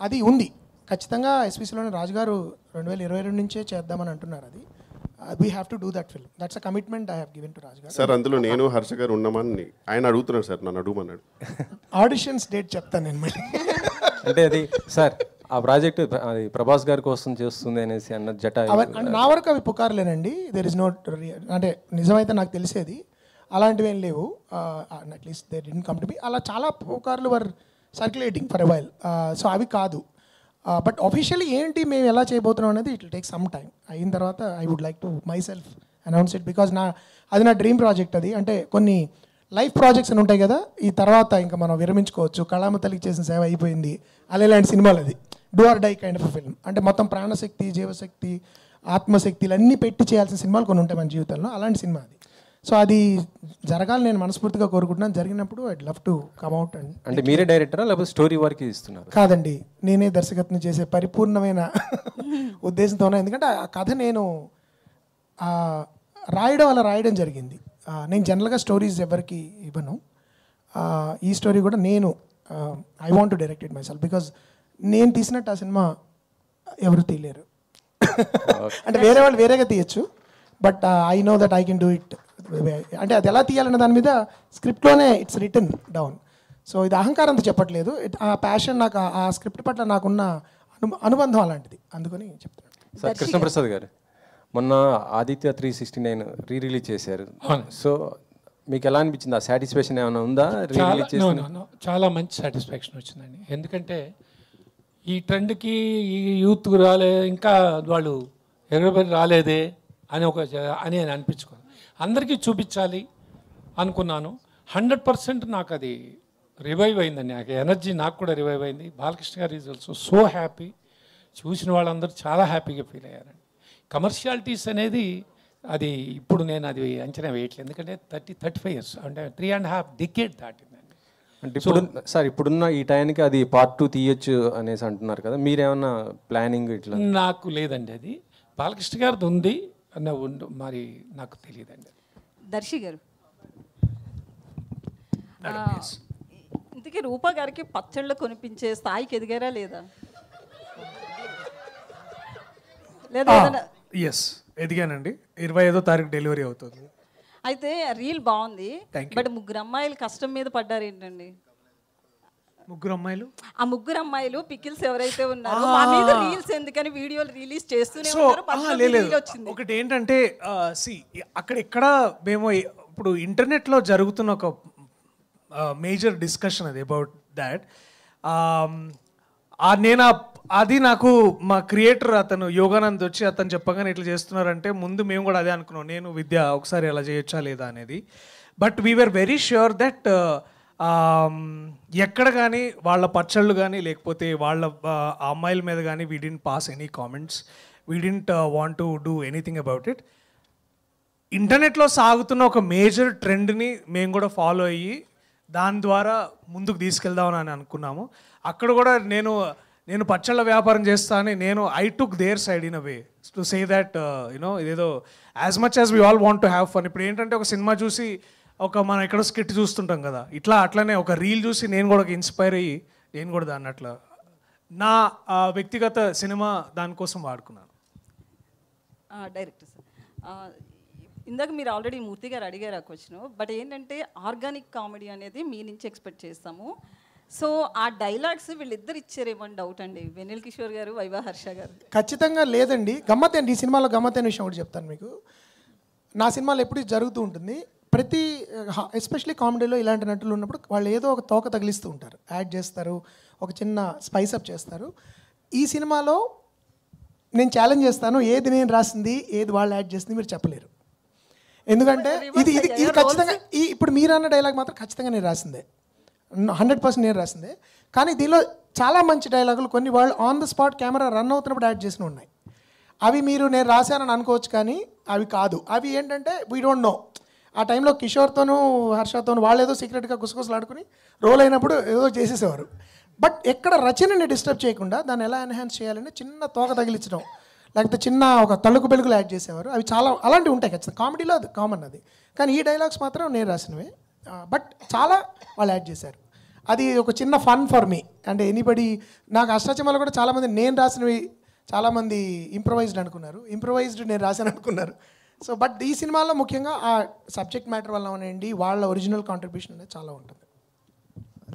అది ఉంది ఖచ్చితంగా. ఎస్పీసీలోనే రాజుగారు 2022 నుంచే చేద్దామని అంటున్నారు. అది we have to do that film. That's a commitment I have given to Raju garu.
Sir అందులో నేను హర్ష గారు ఉన్నామని ఆయన అడుగుతున్నాడు సార్, నన్ను అడుగుమన్నాడు.
ఆడిషన్స్ డేట్ చెప్తాను నేను మళ్ళీ.
అంటే అది సార్ ఆ ప్రాజెక్ట్ అది ప్రభాస్ గారి కోసం చేస్తుంది అనేసి అన్న జట
నా వరకు అవి పుకార్లేనండి. దెర్ ఇస్ నోట్, అంటే నిజమైతే నాకు తెలిసేది అలాంటివి ఏం లేవు. At least they didn't come to me. అలా చాలా పుకార్లు were circulating for a while. So అవి కాదు. బట్ ఆఫీషియల్లీ ఏంటి మేము ఎలా చేయబోతున్నాం అనేది it will take some time. అయిన తర్వాత I would like to myself announce it, because అది నా డ్రీమ్ ప్రాజెక్ట్. అది అంటే కొన్ని లైఫ్ ప్రాజెక్ట్స్ అని ఉంటాయి కదా, ఈ తర్వాత ఇంకా మనం విరమించుకోవచ్చు, కళామ తల్లికి చేసిన సేవ అయిపోయింది అలా ఇలాంటి సినిమాలు. అది do or die kind of film. అంటే మొత్తం ప్రాణశక్తి, జీవశక్తి, ఆత్మశక్తిలు అన్నీ పెట్టి చేయాల్సిన సినిమాలు కొన్ని ఉంటాయి మన జీవితంలో, అలాంటి సినిమా అది. సో అది జరగాలి నేను మనస్ఫూర్తిగా కోరుకుంటున్నాను. జరిగినప్పుడు I'd love to come out. And
అంటే మీరే డైరెక్టరా లేకపోతే స్టోరీ వరకు ఇస్తున్నారు?
కాదండి, నేనే దర్శకత్వం చేసే పరిపూర్ణమైన ఉద్దేశంతో ఉన్నా. ఎందుకంటే ఆ కథ నేను రాయడం జరిగింది. నేను జనరల్గా స్టోరీస్ ఎవరికి ఇవ్వను. ఈ స్టోరీ కూడా నేను I want to direct it my self, because నేను తీసినట్టు ఆ సినిమా ఎవరు తీయలేరు. అంటే వేరే వాళ్ళు వేరేగా తీయచ్చు, but I know that I can do it. అంటే అది ఎలా తీయాలన్న దాని మీద స్క్రిప్ట్లోనే ఇట్స్ రిటన్ డౌన్. సో ఇది అహంకారంతో చెప్పట్లేదు, ఆ ప్యాషన్, నాకు ఆ స్క్రిప్ట్ పట్ల నాకున్న అనుబంధం అలాంటిది, అందుకని చెప్తున్నాను.
సార్ కృష్ణప్రసాద్ గారు మొన్న ఆదిత్య 369 రిలీజ్ చేశారు. సో మీకు ఎలా అనిపించింది? ఆ సాటిస్ఫాక్షన్ ఏమైనా ఉందా? రిలీజ్ చేసిన
చాలా మంచి సాటిస్ఫాక్షన్ వచ్చిందండి. ఎందుకంటే ఈ ట్రెండ్కి ఈ యూత్ ఇంకా వాళ్ళు ఎగరబడి రాలేదే అని అనిపించుకోను. అందరికీ చూపించాలి అనుకున్నాను. 100% నాకు అది రివైవ్ అయిందండి. నాకు ఎనర్జీ నాకు కూడా రివైవ్ అయింది. బాలకృష్ణ గారు ఈజ్ ఆల్సో సో హ్యాపీ. చూసిన వాళ్ళందరూ చాలా హ్యాపీగా ఫీల్ అయ్యారండి. కమర్షియాలిటీస్ అనేది అది ఇప్పుడు నేను అది అంచనా వేయట్లేదు, ఎందుకంటే 35 years అంటే 3.5 decades దాటిందండి.
అంటే ఇప్పుడు సార్ ఇప్పుడున్న ఈ టైంకి అది పార్ట్ 2 తీయొచ్చు అనేసి అంటున్నారు కదా, మీరేమన్నా ప్లానింగ్ ఇట్లా?
నాకు లేదండి, అది బాలకృష్ణ గారిది ఉంది అన్న మరి నాకు తెలియదండి.
దర్శి గారు, ఇంతకీ రూపా గారికి పచ్చళ్ళు కొనిపించే స్థాయికి ఎదిగారా లేదా?
ఎస్, ఎదిగానండి. 25వ తారీఖు డెలివరీ అవుతుంది.
అయితే రీల్ బాగుంది, బట్ ముగ్గురు అమ్మాయిలు కష్టం మీద పడ్డారు ఏంటండి?
ముగ్గురు అమ్మాయిలు, ఆ
ముగ్గురు అమ్మాయిలు పికిల్స్ ఎవరైతే ఉన్నారో మా మీద రీల్స్ ఎందుకని వీడియోలు రిలీజ్ చేస్తూనే ఉన్నారు.
ఒకటి ఏంటంటే అక్కడ ఇక్కడ మేము ఇప్పుడు ఇంటర్నెట్లో జరుగుతున్న ఒక మేజర్ డిస్కషన్ అది అబౌట్ దాట్. నేను అది నాకు మా క్రియేటర్ అతను యోగానంద్ వచ్చి అతను చెప్పగానే ఇట్లా చేస్తున్నారంటే ముందు మేము కూడా అదే అనుకున్నాం, నేను విద్య ఒకసారి అలా చేయొచ్చా లేదా అనేది. But we are very sure that ఎక్కడ కానీ వాళ్ళ పచ్చళ్ళు కానీ లేకపోతే వాళ్ళ అమ్మాయిల మీద కానీ we didn't pass any comments, we didn't want to do anything about it. ఇంటర్నెట్లో సాగుతున్న ఒక మేజర్ ట్రెండ్ని మేము కూడా ఫాలో అయ్యి దాని ద్వారా ముందుకు తీసుకెళ్దామని అనుకున్నాము. అక్కడ కూడా నేను పచ్చళ్ళ వ్యాపారం చేస్తా అని I took their side in a way to say that you know ఇదేదో as much as we all want to have fun. ఇప్పుడు ఏంటంటే ఒక సినిమా చూసి మనం ఎక్కడో స్కిట్ చూస్తుంటాం కదా, అట్లనే ఒక రీల్ చూసి నేను కూడా ఇన్స్పైర్ అయ్యి నేను కూడా దాన్ని అట్లా నా వ్యక్తిగత సినిమా దానికోసం వాడుకున్నాను.
డైరెక్టర్ సార్, ఇందాక మీరు ఆల్రెడీ మూర్తి గారు అడిగారు ఆ క్వశ్చన్, బట్ ఏంటంటే ఆర్గానిక్ కామెడీ అనేది మీ నుంచి ఎక్స్పెక్ట్ చేస్తాము. సో ఆ డైలాగ్స్ వీళ్ళిద్దరు ఇచ్చారేమని డౌట్ అండి, వెన్నెల కిషోర్ గారు, వైవా హర్ష గారు.
ఖచ్చితంగా లేదండి. గమ్మత్ అండి, ఈ సినిమాలో గమ్మత్ అనే విషయం ఒకటి చెప్తాను మీకు. నా సినిమాలో ఎప్పుడు జరుగుతూ ఉంటుంది, ప్రతి ఎస్పెషలీ కామెడీలో ఇలాంటి నటులు ఉన్నప్పుడు వాళ్ళు ఏదో ఒక తోక తగిలిస్తూ ఉంటారు, యాడ్ చేస్తారు, ఒక చిన్న స్పైసప్ చేస్తారు. ఈ సినిమాలో నేను ఛాలెంజ్ చేస్తాను, ఏది నేను రాసింది ఏది వాళ్ళు యాడ్ చేసింది మీరు చెప్పలేరు. ఎందుకంటే ఇది ఖచ్చితంగా ఇప్పుడు మీరు అన్న డైలాగ్ మాత్రం ఖచ్చితంగా నేను రాసిందే, 100% నేను రాసిందే. కానీ దీనిలో చాలా మంచి డైలాగులు కొన్ని వాళ్ళు on the spot camera run అవుతున్నప్పుడు యాడ్ చేసిన ఉన్నాయి. అవి మీరు నేను రాశానని అనుకోవచ్చు కానీ అవి కాదు. అవి ఏంటంటే వీ డోంట్ నో, ఆ టైంలో కిషోర్తోనూ హర్షతోనూ వాళ్ళు ఏదో సీక్రెట్గా గుసగుసలాడుకుని రోల్ అయినప్పుడు ఏదో చేసేసేవారు. బట్ ఎక్కడ రచనని డిస్టర్బ్ చేయకుండా దాన్ని ఎలా ఎన్హాన్స్ చేయాలని చిన్న తోక తగిలించడం, లేకపోతే చిన్న ఒక తలుకు పెలుగులు యాడ్ చేసేవారు. అవి చాలా అలాంటివి ఉంటాయి ఖచ్చితంగా, కామెడీలో అది కామన్ అది. కానీ ఈ డైలాగ్స్ మాత్రం నేను రాసినవే, బట్ చాలా వాళ్ళు యాడ్ చేశారు. అది ఒక చిన్న ఫన్ ఫర్ మీ. అంటే ఎనీబడి నాకు అష్టాచమ్మాలు కూడా చాలామంది నేను రాసినవి చాలామంది ఇంప్రొవైజ్డ్ అనుకున్నారు, ఇంప్రొవైజ్డ్ నేను రాశాను అనుకున్నారు. సో బట్ ఈ సినిమాలో ముఖ్యంగా ఆ సబ్జెక్ట్ మ్యాటర్ వల్ల ఉండండి వాళ్ళ ఒరిజినల్ కాంట్రిబ్యూషన్ అనేది చాలా ఉంటుంది.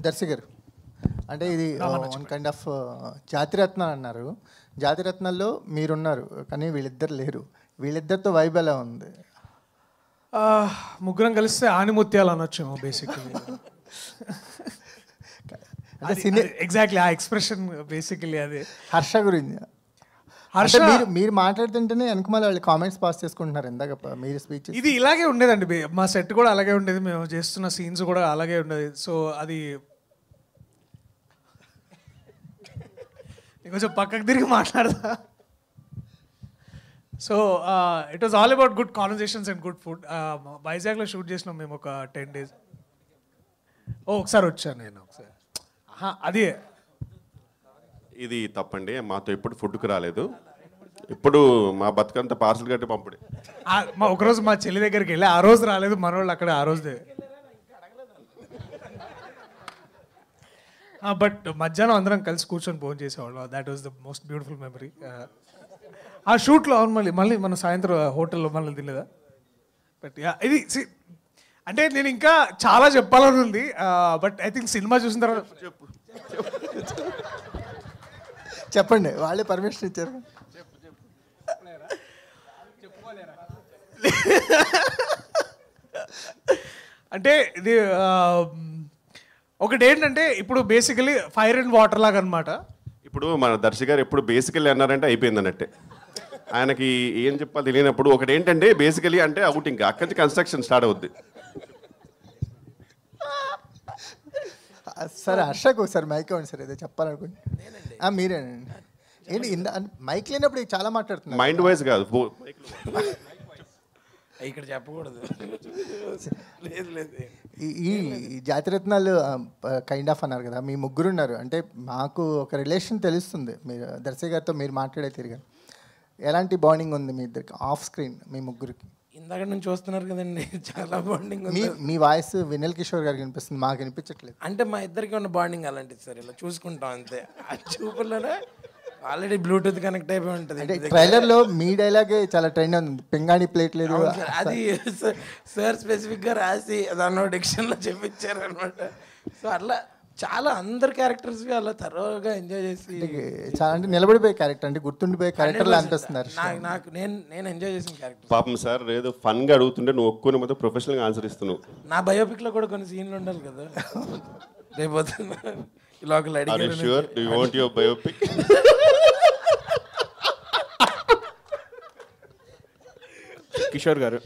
దర్శి గారు, అంటే ఇది వన్ కైండ్ ఆఫ్ జాతిరత్నాలు అన్నారు. జాతిరత్నాల్లో మీరున్నారు కానీ వీళ్ళిద్దరు లేరు. వీళ్ళిద్దరితో వైబ్ ఎలా ఉంది?
ముగ్గురం కలిస్తే ఆనిముత్యాలు అనొచ్చేమో బేసికలీ. ఎగ్జాక్ట్లీ ఆ ఎక్స్ప్రెషన్ బేసికలీ అదే.
హర్ష గురించి మీరు మాట్లాడుతుంటేనే వెనకమాల వాళ్ళు కామెంట్స్ పాస్ చేసుకుంటున్నారు. ఇందాక మీరు స్పీచ్
ఇది ఇలాగే ఉండేదండి, మా సెట్ కూడా అలాగే ఉండేది, మేము చేస్తున్న సీన్స్ కూడా అలాగే ఉండేది. సో అది కొంచెం పక్కకు తిరిగి మాట్లాడదా. So it was all about good conversations and good food. వైజాగ్లో షూట్ చేసినాం మేము ఒక 10 days. ఒకసారి వచ్చాను నేను ఒకసారి. అది
ఇది తప్పండి, మాతో ఎప్పుడు ఫుడ్కి రాలేదు. ఇప్పుడు మా బతుకంతా పార్సల్ కట్టి పంపుడే.
ఒకరోజు మా చెల్లి దగ్గరికి వెళ్ళి ఆ రోజు రాలేదు, మనోళ్ళు అక్కడ ఆ రోజు. బట్ మధ్యాహ్నం అందరం కలిసి కూర్చొని ఫోన్ చేసేవాళ్ళం. That was the most beautiful memory. ఆ షూట్లో మళ్ళీ మనం సాయంత్రం హోటల్లో మళ్ళీ తినలేదా. బట్ ఇది అంటే నేను ఇంకా చాలా చెప్పాలని ఉంది, బట్ ఐ థింక్ సినిమా చూసిన తర్వాత
చెప్పండి, వాళ్ళే పర్మిషన్ ఇచ్చారు.
అంటే ఇది ఒకటి ఏంటంటే ఇప్పుడు బేసికలీ ఫైర్ అండ్ వాటర్ లాగా అనమాట.
ఇప్పుడు మన దర్శి గారు ఎప్పుడు బేసికల్లీ అన్నారంటే అయిపోయింది అన్నట్టే. ఆయనకి ఏం చెప్పాలి తెలియనప్పుడు ఒకటి ఏంటంటే బేసికలీ అంటే అవుటింగ్ అక్కడి నుంచి కన్స్ట్రక్షన్ స్టార్ట్ అవుద్ది.
సార్ హర్షకు ఒకసారి మైక్ ఇవ్వండి సార్, ఏదో చెప్పాలనుకోండి. మీరేనండి ఏంటి మైక్ లేనప్పుడు చాలా మాట్లాడుతున్నారు.
మైండ్ వైజ్ కాదు,
ఇక్కడ చెప్పకూడదు.
ఈ జాతిరత్నాలు కైండ్ ఆఫ్ అన్నారు కదా, మీ ముగ్గురు ఉన్నారు. అంటే మాకు ఒక రిలేషన్ తెలుస్తుంది మీరు దర్శి గారితో మీరు మాట్లాడే తిరిగాను. ఎలాంటి బాండింగ్ ఉంది మీ ఇద్దరికి ఆఫ్ స్క్రీన్ మీ ముగ్గురికి?
ఇందాక నుంచి చూస్తున్నారు కదండి, చాలా బాండింగ్ ఉంది.
మీ వాయిస్ వినల్ కిషోర్ గారికి వినిపిస్తుంది, మాకు వినిపించట్లేదు.
అంటే మా ఇద్దరికి ఉన్న బాండింగ్ అలాంటిది సార్, ఇలా చూసుకుంటాం అంతే. ఆ చూపుల్లోనే ఆల్రెడీ బ్లూటూత్ కనెక్ట్ అయిపోయి ఉంటుంది.
అంటే ట్రైలర్లో మీ డైలాగే చాలా ట్రెండ్ ఉంది, పింగాణి ప్లేట్ లేదు
అది సార్ స్పెసిఫిక్గా రాసి దాన్ని డిక్షన్లో చెప్పించారు అనమాట. సో అట్లా చాలా అందరు క్యారెక్టర్స్ అలా తరోగా ఎంజాయ్ చేసి
చాలా అంటే నిలబడిపోయే క్యారెక్టర్, అంటే గుర్తుండిపోయే క్యారెక్టర్లు అనిపిస్తున్నారు.
నాకు నేను ఎంజాయ్ చేసిన క్యారెక్టర్.
పాపం సార్ ఏదో ఫన్గా అడుగుతుంటే నువ్వు ఒప్పుకొని మొత్తం ప్రొఫెషనల్గా ఆన్సర్ ఇస్తున్నావు.
నా బయోపిక్లో కూడా కొన్ని సీన్లు ఉండాలి కదా రేపు ఇలా ఒక
బయోపిక్.
కిషోర్ గారు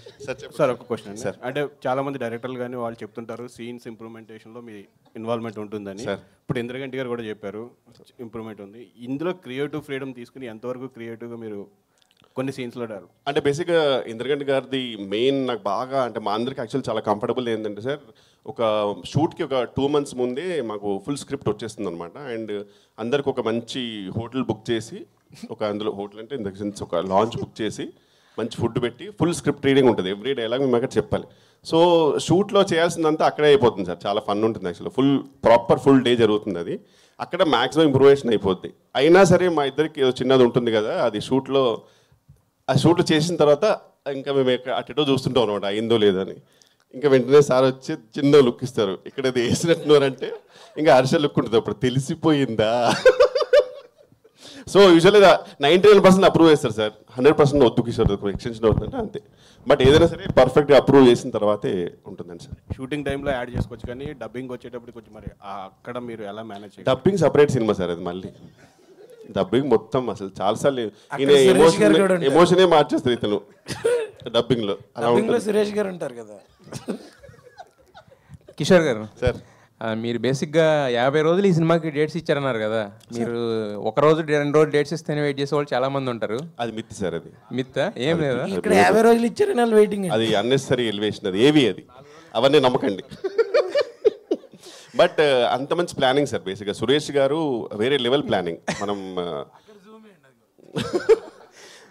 సార్ ఒక క్వశ్చన్ సార్. అంటే చాలా మంది డైరెక్టర్లు కానీ వాళ్ళు చెప్తుంటారు సీన్స్ ఇంప్రూవ్మెంటేషన్లో మీ ఇన్వాల్వ్మెంట్ ఉంటుందని. ఇప్పుడు ఇంద్రగంటి గారు కూడా చెప్పారు ఇంప్రూవ్మెంట్ ఉంది. ఇందులో క్రియేటివ్ ఫ్రీడమ్ తీసుకుని ఎంతవరకు క్రియేటివ్గా మీరు కొన్ని సీన్స్లో డారు?
అంటే బేసిక్గా ఇంద్రగంటి గారిది మెయిన్ నాకు బాగా అంటే మా అందరికి యాక్చువల్లీ చాలా కంఫర్టబుల్ ఏంటంటే సార్, ఒక షూట్కి ఒక 2 months ముందే మాకు ఫుల్ స్క్రిప్ట్ వచ్చేస్తుంది అనమాట. అండ్ అందరికి ఒక మంచి హోటల్ బుక్ చేసి, ఒక అందులో హోటల్ అంటే ఇన్ ద సెన్స్ ఒక లాంచ్ బుక్ చేసి మంచి ఫుడ్ పెట్టి ఫుల్ స్క్రిప్ట్ రీడింగ్ ఉంటుంది. ఎవ్రీ డైలాగ్ మేము అక్కడ చెప్పాలి. సో షూట్లో చేయాల్సిందంతా అక్కడే అయిపోతుంది సార్. చాలా ఫన్ ఉంటుంది యాక్చువల్లీ. ఫుల్ డే జరుగుతుంది అది. అక్కడ మ్యాక్సిమం ఇంప్రూవేషన్ అయిపోద్ది. అయినా సరే మా ఇద్దరికి ఏదో చిన్నది ఉంటుంది కదా, అది షూట్లో చేసిన తర్వాత ఇంకా మేము అటెటో చూస్తుంటాం అనమాట అయిందో లేదని. ఇంకా వెంటనే సార్ వచ్చి చిన్న లుక్ ఇస్తారు, ఇక్కడ ఇది వేసినట్టున్నారంటే ఇంకా హర్ష లుక్ ఉంటుంది, అప్పుడు తెలిసిపోయిందా. సో యూజువల్గా 99% అప్రూవ్ చేస్తారు సార్, 100% వద్దు కిషోర్ ఎక్స్టెన్షన్ అవుతుందంటే అంతే. బట్ ఏదైనా సరే పర్ఫెక్ట్గా అప్రూవ్ చేసిన తర్వాతే ఉంటుందండి సార్.
షూటింగ్ టైంలో యాడ్ చేసుకోవచ్చు కానీ డబ్బింగ్ వచ్చేటప్పుడు కొంచెం మరి అక్కడ మీరు ఎలా మేనేజ్ చేయాలి?
డబ్బింగ్ సపరేట్ సినిమా సార్ అది. మళ్ళీ డబ్బింగ్ మొత్తం అసలు చాలాసార్లు ఎమోషనే మార్చేస్తారు ఇతను డబ్బింగ్లో.
సురేష్ గారు ఉంటారు కదా.
కిషోర్ గారు
సార్,
మీరు బేసిక్గా 50 రోజులు ఈ సినిమాకి డేట్స్ ఇచ్చారన్నారు కదా, మీరు ఒక రోజు 2 రోజులు డేట్స్ ఇస్తేనే వెయిట్ చేసే వాళ్ళు చాలా మంది ఉంటారు.
అది మిత్ సార్, అది
మిత్ ఏం లేదా?
ఇక్కడ 50 రోజులు ఇచ్చారు వాళ్ళు వెయిటింగ్.
అది అన్నెసరీ ఎలివేషన్, అది ఏవి అది అవన్నీ నమ్మకండి. బట్ అంత మంచి ప్లానింగ్ సార్. బేసిక్గా సురేష్ గారు వేరే లెవెల్ ప్లానింగ్. మనం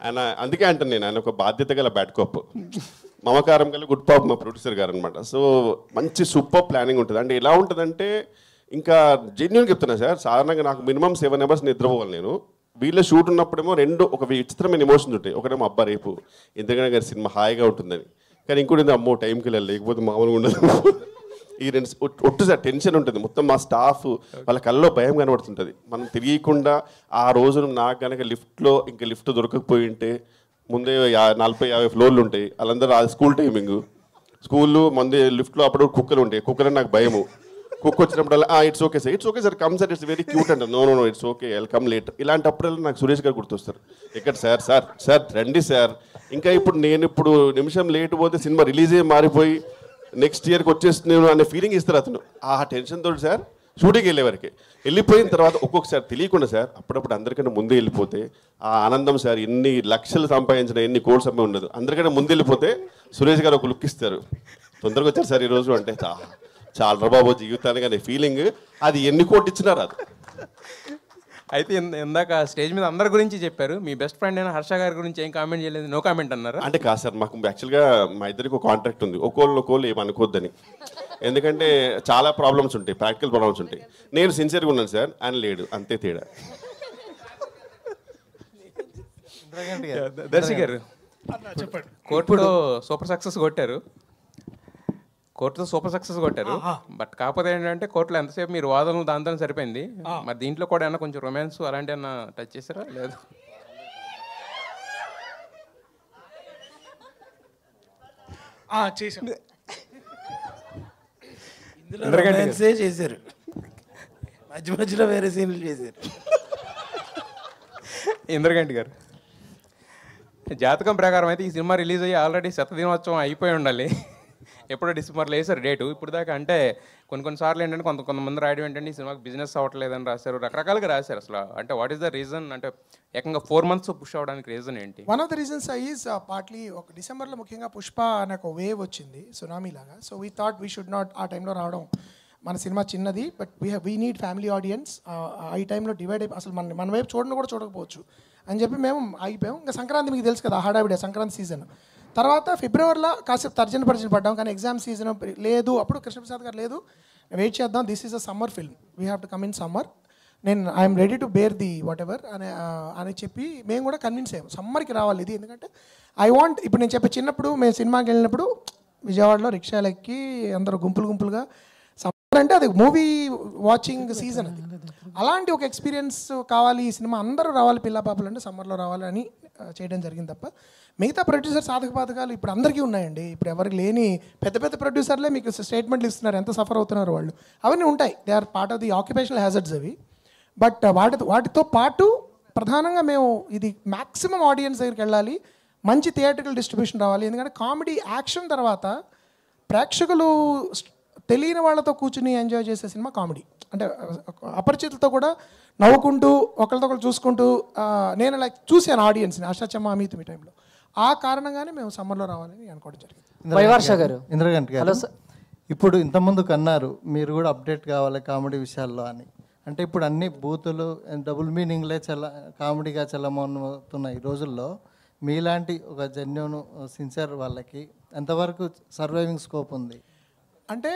ఆయన అందుకే అంటాను నేను, ఆయన ఒక బాధ్యత గల బ్యాడ్ కాప్, మమకారం గల గుడ్ పాప్ మా ప్రొడ్యూసర్ గారు అనమాట. సో మంచి సూపర్ ప్లానింగ్ ఉంటుంది. అంటే ఎలా ఉంటుందంటే, ఇంకా జెన్యున్గా చెప్తున్నా సార్, సాధారణంగా నాకు మినిమం 7 hours నిద్రపోవాలి నేను. వీళ్ళ షూట్ ఉన్నప్పుడేమో ఒక విచిత్రమైన ఎమోషన్స్ ఉంటాయి. ఒకటేమో అబ్బా రేపు ఎందుకంటే గారి సినిమా హాయిగా ఉంటుందని, కానీ ఇంకోటి అమ్మో టైంకి వెళ్ళాలి లేకపోతే మామూలుగా ఉండదు. ఈ 2 ఒట్టు సార్ టెన్షన్ ఉంటుంది. మొత్తం మా స్టాఫ్ వాళ్ళ కళ్ళలో భయం కనబడుతుంటుంది. మనం తెలియకుండా ఆ రోజు నాకు కనుక లిఫ్ట్లో ఇంకా లిఫ్ట్ దొరకకపోయి ఉంటే, ముందే 40-50 ఫ్లోర్లు ఉంటాయి, వాళ్ళందరూ స్కూల్ టైమింగ్, స్కూల్లో ముందే లిఫ్ట్లో అప్పుడు కుక్కలు ఉంటాయి, కుక్కలు నాకు భయము. కుక్క వచ్చినప్పుడల్లా it's okay sir come sir, it's very cute అంటారు. No it's okay I'll come late. ఇలాంటప్పుడల్లా నాకు సురేష్ గారు గుర్తొస్తారు. ఎక్కడ సార్ రండి సార్, ఇంకా ఇప్పుడు నిమిషం లేట్ పోతే సినిమా రిలీజే మారిపోయి నెక్స్ట్ ఇయర్కి వచ్చేస్తున్నాను అనే ఫీలింగ్ ఇస్తారు అతను. ఆ టెన్షన్ తోటి సార్ షూటింగ్కి వెళ్ళేవారికి, వెళ్ళిపోయిన తర్వాత ఒక్కొక్కసారి తెలియకుండా సార్ అప్పుడప్పుడు అందరికంటే ముందే వెళ్ళిపోతే ఆ ఆనందం సార్, ఎన్ని లక్షలు సంపాదించిన ఎన్ని కోట్స్ అమ్మే ఉండదు, అందరికంటే ముందు వెళ్ళిపోతే సురేష్ గారు ఒక లుక్ ఇస్తారు, తొందరగా వచ్చారు సార్ ఈరోజు అంటే చాలా బాబు జీవితానికి అనే ఫీలింగ్. అది ఎన్ని కోట్లు ఇచ్చినా రాదు.
అయితే ఇందాక స్టేజ్ మీద అందరి గురించి చెప్పారు, మీ బెస్ట్ ఫ్రెండ్ అయిన హర్ష గారి గురించి ఏం కామెంట్ చేయలేదు, నో కామెంట్ అన్నారు.
అంటే కాదు సార్, మాకు యాక్చువల్గా మా ఇద్దరికి ఒక కాంట్రాక్ట్ ఉంది, ఒకళ్ళు ఏమనుకోద్దని. ఎందుకంటే చాలా ప్రాబ్లమ్స్ ఉంటాయి, ప్రాక్టికల్ ప్రాబ్లమ్స్ ఉంటాయి. నేను సిన్సియర్గా ఉన్నాను సార్, ఆయన లేడు, అంతే తేడా.
దర్శి గారు కోర్టులో సూపర్ సక్సెస్ కొట్టారు, బట్ కాకపోతే ఏంటంటే కోర్టులో ఎంతసేపు మీరు వాదనలు దాంతో సరిపోయింది. మరి దీంట్లో కూడా ఏమన్నా కొంచెం రొమాన్స్ అలాంటి ఏమన్నా టచ్ చేశారా? లేదు.
చేశారు, మధ్యలో వేరే సీన్లు చేశారు.
ఇంద్రగంటి గారు, జాతకం ప్రకారం అయితే ఈ సినిమా రిలీజ్ అయ్యి ఆల్రెడీ 100వ దినోత్సవం అయిపోయి ఉండాలి. ఎప్పుడో డిసెంబర్లో వేసారు డేటు. ఇప్పుడు దాకా అంటే కొన్నిసార్లు ఏంటంటే కొంతమంది రాయడం ఏంటంటే ఈ సినిమాకి బిజినెస్ అవ్వట్లేదని రాశారు, రకరకాలుగా రాశారు. అసలు అంటే వాట్ ఈస్ ద రీజన్? అంటే ఏకంగా 4 months పుష్ అవ్వడానికి రీజన్ ఏంటి?
One of the reasons is partly ఒక డిసెంబర్లో ముఖ్యంగా పుష్ప అనే ఒక వేవ్ వచ్చింది, సునామీ లాగా. So we thought we should not ఆ టైంలో రావడం. మన సినిమా చిన్నది, but we need family audience. ఈ టైంలో డివైడ్ అయిపోయి అసలు మన వైపు చూడకపోవచ్చు అని చెప్పి మేము ఆగిపోయాం. ఇంకా సంక్రాంతి మీకు తెలుసు కదా, హడావిడే సంక్రాంతి సీజన్. తర్వాత ఫిబ్రవరిలో కాసేపు తర్జన పడ్డాం, కానీ ఎగ్జామ్ సీజన్ లేదు. అప్పుడు కృష్ణప్రసాద్ గారు లేదు, వెయిట్ చేద్దాం, this is a summer film, we have to come in summer, నేను I'm ready to bear the whatever అని చెప్పి మేము కూడా కన్విన్స్ అయ్యాం సమ్మర్కి రావాలి ఇది. ఎందుకంటే ఇప్పుడు నేను చెప్పే చిన్నప్పుడు మేము సినిమాకి వెళ్ళినప్పుడు విజయవాడలో రిక్షాలు ఎక్కి అందరూ గుంపులుగా, సమ్మర్ అంటే అది మూవీ వాచింగ్ సీజన్, అది అలాంటి ఒక ఎక్స్పీరియన్స్ కావాలి, ఈ సినిమా అందరూ రావాలి, పిల్ల పాపలు అంటే సమ్మర్లో రావాలి అని చేయడం జరిగింది తప్ప మిగతా ప్రొడ్యూసర్ సాధక బాధకాలు ఇప్పుడు అందరికీ ఉన్నాయండి. ఇప్పుడు ఎవరికి లేని పెద్ద ప్రొడ్యూసర్లే మీకు స్టేట్మెంట్లు ఇస్తున్నారు, ఎంత సఫర్ అవుతున్నారు వాళ్ళు. అవన్నీ ఉంటాయి, they are part of the occupational hazards అవి. బట్ వాటితో పాటు ప్రధానంగా మేము ఇది మ్యాక్సిమం ఆడియన్స్ దగ్గరికి వెళ్ళాలి, మంచి థియేట్రికల్ డిస్ట్రిబ్యూషన్ రావాలి. ఎందుకంటే కామెడీ యాక్షన్ తర్వాత ప్రేక్షకులు తెలియని వాళ్ళతో కూర్చుని ఎంజాయ్ చేసే సినిమా కామెడీ. అంటే అపరిచితులతో కూడా నవ్వుకుంటూ ఒకరితో ఒకరు చూసుకుంటూ నేను చూశాను ఆడియన్స్ని అష్టాచమ్మ అమిత్ మీ టైంలో. ఆ కారణంగానే మేము సమ్మర్లో రావాలని అనుకోవడం జరిగింది.
ఇంద్రగంటి గారు, ఇప్పుడు ఇంతకుముందు కన్నారు మీరు కూడా అప్డేట్ కావాలి కామెడీ విషయాల్లో అని. అంటే ఇప్పుడు అన్ని బూతులు డబుల్ మీనింగ్లే కామెడీగా చల్లమవుతున్న ఈ రోజుల్లో మీలాంటి ఒక జెన్యూన్ సిన్సియర్ వాళ్ళకి ఎంతవరకు సర్వైవింగ్ స్కోప్ ఉంది?
అంటే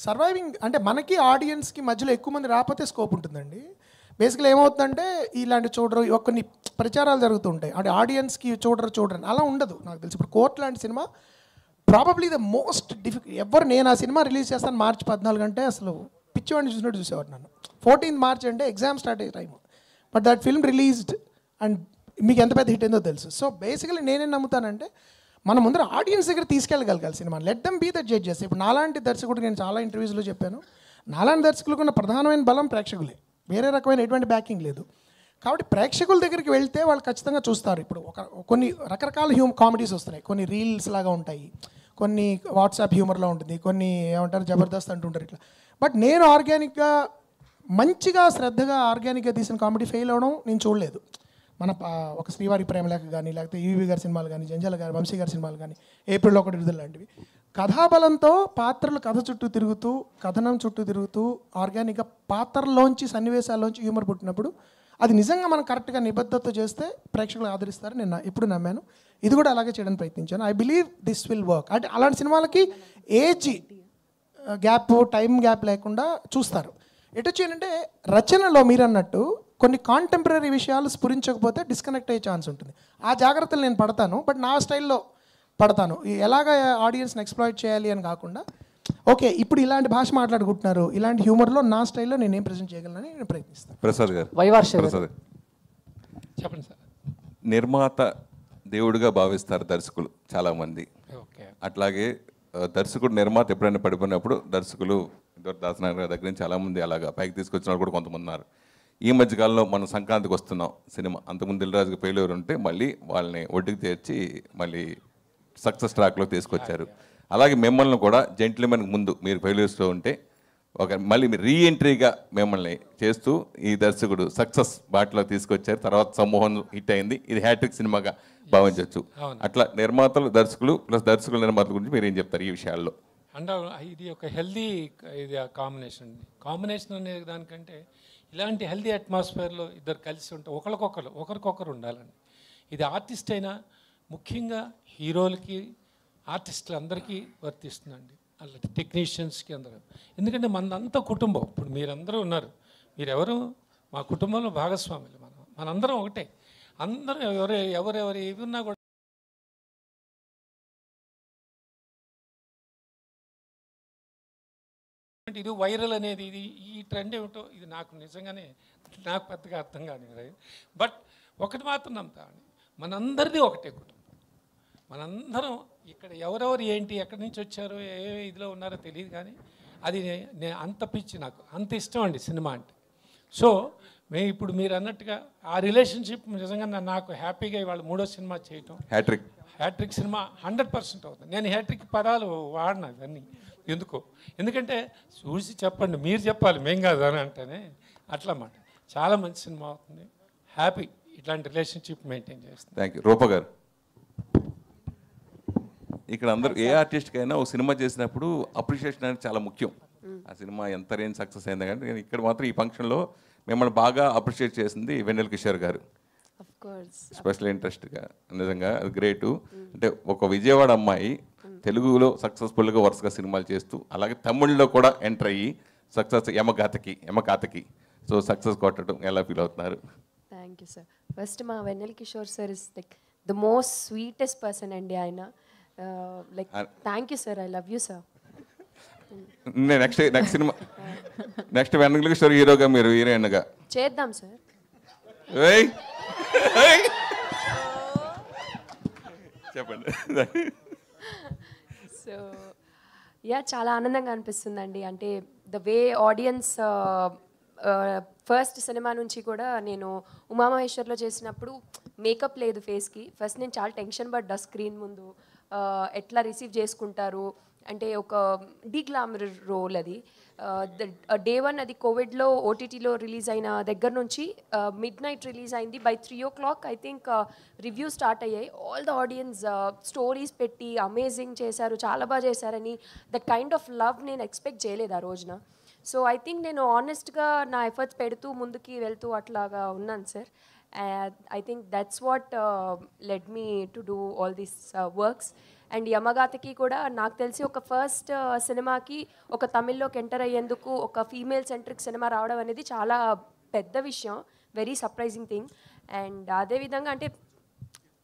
సర్వైవింగ్ అంటే మనకి ఆడియన్స్కి మధ్యలో ఎక్కువ మంది రాకపోతే స్కోప్ ఉంటుందండి. బేసిక్గా ఏమవుతుందంటే ఇలాంటి చూడరు, కొన్ని ప్రచారాలు జరుగుతుంటాయి, అంటే ఆడియన్స్కి చూడరు అలా ఉండదు. నాకు తెలిసి ఇప్పుడు కోర్ట్ లాంటి cinema probably the most difficult నేను ఆ సినిమా రిలీజ్ చేస్తాను March 14 అంటే అసలు పిచ్చివాడిని చూసినట్టు చూసేవారు నన్ను. 14th March అంటే ఎగ్జామ్ స్టార్ట్ అయ్యే time, but that film released and మీకు ఎంత పెద్ద హిట్ అయిందో తెలుసు. సో బేసికలీ నేనేం నమ్ముతానంటే మన ముందర ఆడియన్స్ దగ్గర తీసుకెళ్ళగలగాలి సినిమా, let them be the judges. ఇప్పుడు నాలాంటి దర్శకుడు నేను చాలా ఇంటర్వ్యూస్లో చెప్పాను, నాలాంటి దర్శకులకు ఉన్న ప్రధానమైన బలం ప్రేక్షకులే, వేరే రకమైన ఎటువంటి బ్యాకింగ్ లేదు. కాబట్టి ప్రేక్షకుల దగ్గరికి వెళ్తే వాళ్ళు ఖచ్చితంగా చూస్తారు. ఇప్పుడు కొన్ని రకరకాల కామెడీస్ వస్తున్నాయి, కొన్ని రీల్స్ లాగా ఉంటాయి, కొన్ని వాట్సాప్ హ్యూమర్లో ఉంటుంది, కొన్ని ఏమంటారు జబర్దస్త్ అంటుంటారు ఇట్లా. బట్ నేను ఆర్గానిక్గా మంచిగా శ్రద్ధగా ఆర్గానిక్గా తీసిన కామెడీ ఫెయిల్ అవ్వడం నేను చూడలేదు. మన ఒక శ్రీవారి ప్రేమలేఖ కానీ, లేకపోతే ఈవీ గారి సినిమాలు కానీ, జంజాల గారి వంశీ గారి సినిమాలు కానీ, ఏప్రిల్ 1 విడుదల లాంటివి కథాబలంతో పాత్రలు కథ చుట్టూ తిరుగుతూ, కథనం చుట్టూ తిరుగుతూ ఆర్గానిక్గా పాత్రలోంచి సన్నివేశాల్లోంచి హ్యూమర్ పుట్టినప్పుడు అది నిజంగా మనం కరెక్ట్గా నిబద్ధత చేస్తే ప్రేక్షకులు ఆదరిస్తారు. నేను ఎప్పుడు నమ్మాను, ఇది కూడా అలాగే చేయడానికి ప్రయత్నించాను. I believe this will work. అంటే అలాంటి సినిమాలకి ఏజ్ గ్యాప్, టైం గ్యాప్ లేకుండా చూస్తారు. ఎటొచ్చి ఏంటంటే రచనలో మీరు అన్నట్టు కొన్ని కాంటెంపరీ విషయాలు స్ఫురించకపోతే డిస్కనెక్ట్ అయ్యే ఛాన్స్ ఉంటుంది. ఆ జాగ్రత్తలు నేను పడతాను, బట్ నా స్టైల్లో పడతాను. ఎలాగ ఆడియన్స్ని ఎక్స్ప్లాయిట్ చేయాలి అని కాకుండా, ఓకే ఇప్పుడు ఇలాంటి భాష మాట్లాడుకుంటున్నారు, ఇలాంటి హ్యూమర్లో నా స్టైల్లో నేను ఏం ప్రజెంట్ చేయగలనని నేను ప్రయత్నిస్తాను.
ప్రసాద్ గారు, ప్రసాద్
చెప్పండి సార్.
నిర్మాత దేవుడిగా భావిస్తారు దర్శకులు చాలామంది. అట్లాగే దర్శకుడు నిర్మాత ఎప్పుడైనా పడిపోయినప్పుడు దర్శకులు దాసనారాయణ గారి దగ్గర నుంచి చాలామంది అలాగా పైకి తీసుకొచ్చిన వాళ్ళు కూడా కొంతమంది ఉన్నారు. ఈ మధ్యకాలంలో మనం సంక్రాంతికి వస్తున్నాం సినిమా, అంతకుముందు దిల్రాజుకి ఫెయిల్యూర్ ఉంటే మళ్ళీ వాళ్ళని ఒడ్డుకు తెచ్చి మళ్ళీ సక్సెస్ ట్రాక్లో తీసుకొచ్చారు. అలాగే మిమ్మల్ని కూడా జెంట్లీమెన్కి ముందు మీరు ఫెయిల్యూర్స్లో ఉంటే మళ్ళీ మీరు రీఎంట్రీగా మిమ్మల్ని చేస్తూ ఈ దర్శకుడు సక్సెస్ బాటలో తీసుకొచ్చారు. తర్వాత సమ్మోహన్ హిట్ అయింది, ఇది హ్యాట్రిక్ సినిమాగా భావించవచ్చు. అట్లా నిర్మాతలు దర్శకులు ప్లస్ దర్శకుల నిర్మాతల గురించి మీరు ఏం చెప్తారు ఈ విషయాల్లో?
అంటే ఇది ఒక హెల్దీ ఇది కాంబినేషన్ అండి. కాంబినేషన్ అనే దానికంటే ఇలాంటి హెల్దీ అట్మాస్ఫియర్లో ఇద్దరు కలిసి ఉంటే ఒకరికొకరు ఉండాలండి. ఇది ఆర్టిస్ట్ అయినా ముఖ్యంగా హీరోలకి ఆర్టిస్టులు అందరికీ వర్తిస్తుందండి, అలాంటి టెక్నీషియన్స్కి అందరూ. ఎందుకంటే మనంతా కుటుంబం. ఇప్పుడు మీరందరూ ఉన్నారు, మీరెవరు మా కుటుంబంలో భాగస్వాములు. మనందరం ఒకటే. అందరూ ఎవరెవరు ఏవి ఉన్నా కూడా ఇది వైరల్ అనేది ఇది ఈ ట్రెండ్ ఏమిటో ఇది నాకు నిజంగానే నాకు పెద్దగా అర్థం కాని. బట్ ఒకటి మాత్రం నమ్ముతామండి, మనందరిది ఒకటే కుటుంబం. మనందరం ఇక్కడ ఎవరెవరు ఏంటి ఎక్కడి నుంచి వచ్చారో ఏ ఇదిలో ఉన్నారో తెలియదు, కానీ అది నేను అంత పిచ్చి, నాకు అంత ఇష్టం అండి సినిమా అంటే. సో ఇప్పుడు మీరు అన్నట్టుగా ఆ రిలేషన్షిప్ నిజంగా నాకు హ్యాపీగా ఇవాళ 3వ సినిమా చేయటం, హ్యాట్రిక్ సినిమా 100% అవుతుంది. నేను హ్యాట్రిక్ పదాలు వాడినా ఇవన్నీ ఎందుకంటే చూసి చెప్పండి, మీరు చెప్పాలి, మేం కాదు అని అంటేనే అట్లా మాట. చాలా మంచి సినిమా అవుతుంది, హ్యాపీ ఇట్లాంటి రిలేషన్షిప్ మెయింటైన్ చేస్తుంది.
Thank you. రూప గారు, ఇక్కడ అందరూ ఏ ఆర్టిస్ట్కైనా ఒక సినిమా చేసినప్పుడు అప్రిషియేషన్ అనేది చాలా ముఖ్యం. ఆ సినిమా ఎంత రేంజ్ సక్సెస్ అయింది, కానీ ఇక్కడ మాత్రం ఈ ఫంక్షన్లో మిమ్మల్ని బాగా అప్రిషియేట్ చేసింది వెన్నెల కిషోర్ గారు. స్పెషల్ ఇంట్రెస్ట్గా నిజంగా అది గ్రేటు. అంటే ఒక విజయవాడ అమ్మాయి తెలుగులో సక్సెస్ఫుల్గా వరుసగా సినిమాలు చేస్తూ, అలాగే తమిళ్లో కూడా ఎంటర్ అయ్యి సక్సెస్ యమకాతకి సో సక్సెస్ కొట్టడం ఎలా ఫీల్ అవుతున్నారు?
Thank you sir. ఫస్ట్ మా Vennela Kishore sir is like the most sweetest person అండి. ఆయన like thank you sir, I love you sir.
Next సినిమా నెక్స్ట్ వెన్నెల కిషోర్ హీరోగా, మీరు హీరోయిన్గా
చేద్దాం సార్.
చెప్పండి.
సో చాలా ఆనందంగా అనిపిస్తుందండి. అంటే the way audience first cinema నుంచి కూడా నేను ఉమామహేశ్వర్లో చేసినప్పుడు మేకప్ లేదు ఫేస్కి. ఫస్ట్ నేను చాలా టెన్షన్ పడ్డా స్క్రీన్ ముందు, ఎట్లా రిసీవ్ చేసుకుంటారు అంటే ఒక డీగ్లామర్ రోల్ అది. డే 1 అది కోవిడ్లో ఓటీటీలో రిలీజ్ అయిన దగ్గర నుంచి మిడ్-నైట్ రిలీజ్ అయింది. By 3 o'clock I think review start అయ్యాయి. ఆల్ ద ఆడియన్స్ స్టోరీస్ పెట్టి అమేజింగ్ చేశారు, చాలా బాగా చేశారని. దట్ కైండ్ ఆఫ్ లవ్ నేను ఎక్స్పెక్ట్ చేయలేదు ఆ రోజున. సో ఐ థింక్ నేను ఆనెస్ట్గా నా ఎఫర్ట్స్ పెడుతూ ముందుకి వెళ్తూ అట్లాగా ఉన్నాను sir. I think that's what led me to do all these works. And యమగాతకి కూడా నాకు తెలిసి ఒక ఫస్ట్ సినిమాకి ఒక తమిళ్లోకి ఎంటర్ అయ్యేందుకు ఒక ఫీమేల్ సెంట్రిక్ సినిమా రావడం అనేది చాలా పెద్ద విషయం, వెరీ సర్ప్రైజింగ్ థింగ్. అండ్ అదేవిధంగా అంటే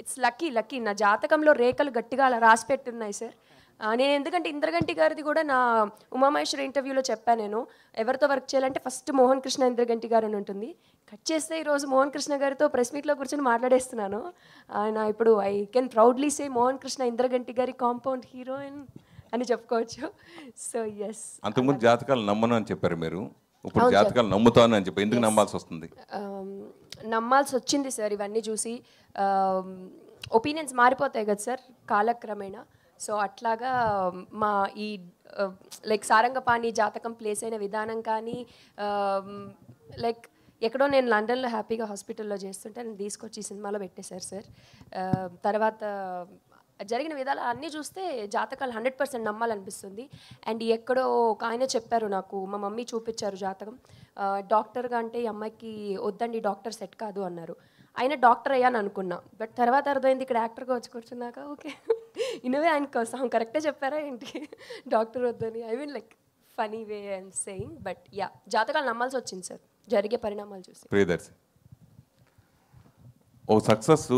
ఇట్స్ లక్కీ నా జాతకంలో రేఖలు గట్టిగా అలా రాసి పెట్టున్నాయి సార్. నేను ఎందుకంటే ఇంద్రగంటి గారిది కూడా నా ఉమామహేశ్వర ఇంటర్వ్యూలో చెప్పాను, నేను ఎవరితో వర్క్ చేయాలంటే ఫస్ట్ మోహన్ కృష్ణ ఇంద్రగంటి గారు అని ఉంటుంది. కట్ చేస్తే ఈరోజు మోహన్ కృష్ణ గారితో ప్రెస్ మీట్లో కూర్చొని మాట్లాడేస్తున్నాను. ఆయన ఇప్పుడు I can proudly say Mohan Krishna Indraganti గారి కాంపౌండ్ హీరోయిన్ అని చెప్పుకోవచ్చు. So yes.
అంతకుముందు జాతకాలు నమ్మను అని చెప్పారు మీరు, ఇప్పుడు జాతకాలు నమ్ముతాను అని చెప్పి ఎందుకు నమ్మాల్సి వస్తుంది?
నమ్మాల్సి వచ్చింది సార్. ఇవన్నీ చూసి ఒపీనియన్స్ మారిపోతాయి కదా సార్ కాలక్రమేణా. సో అట్లాగా మా ఈ లైక్ సారంగపాణి జాతకం ప్లేస్ అయిన విధానం కానీ లైక్ ఎక్కడో నేను లండన్లో హ్యాపీగా హాస్పిటల్లో చేస్తుంటే నేను తీసుకొచ్చి ఈ సినిమాలో పెట్టేశారు సార్. తర్వాత జరిగిన విధాలు అన్నీ చూస్తే జాతకాలు 100% నమ్మాలనిపిస్తుంది. అండ్ ఎక్కడో ఒక ఆయన చెప్పారు నాకు, మా మమ్మీ చూపించారు జాతకం, డాక్టర్గా అంటే ఈ అమ్మాయికి వద్దండి, డాక్టర్ సెట్ కాదు అన్నారు. ఆయన డాక్టర్ అయ్యాను అనుకున్నా, బట్ తర్వాత అర్థమైంది ఇక్కడ యాక్టర్గా వచ్చి కూర్చున్నాక ఓకే ఇనవే ఆయన కోసం కరెక్టే చెప్పారా ఏంటి డాక్టర్ వద్దని. I mean like funny way and saying, but yeah జాతకాలు నమ్మాల్సి వచ్చింది సార్ జరిగే పరిణామాలు చూసి.
ప్రియదర్శి, ఓ సక్సెస్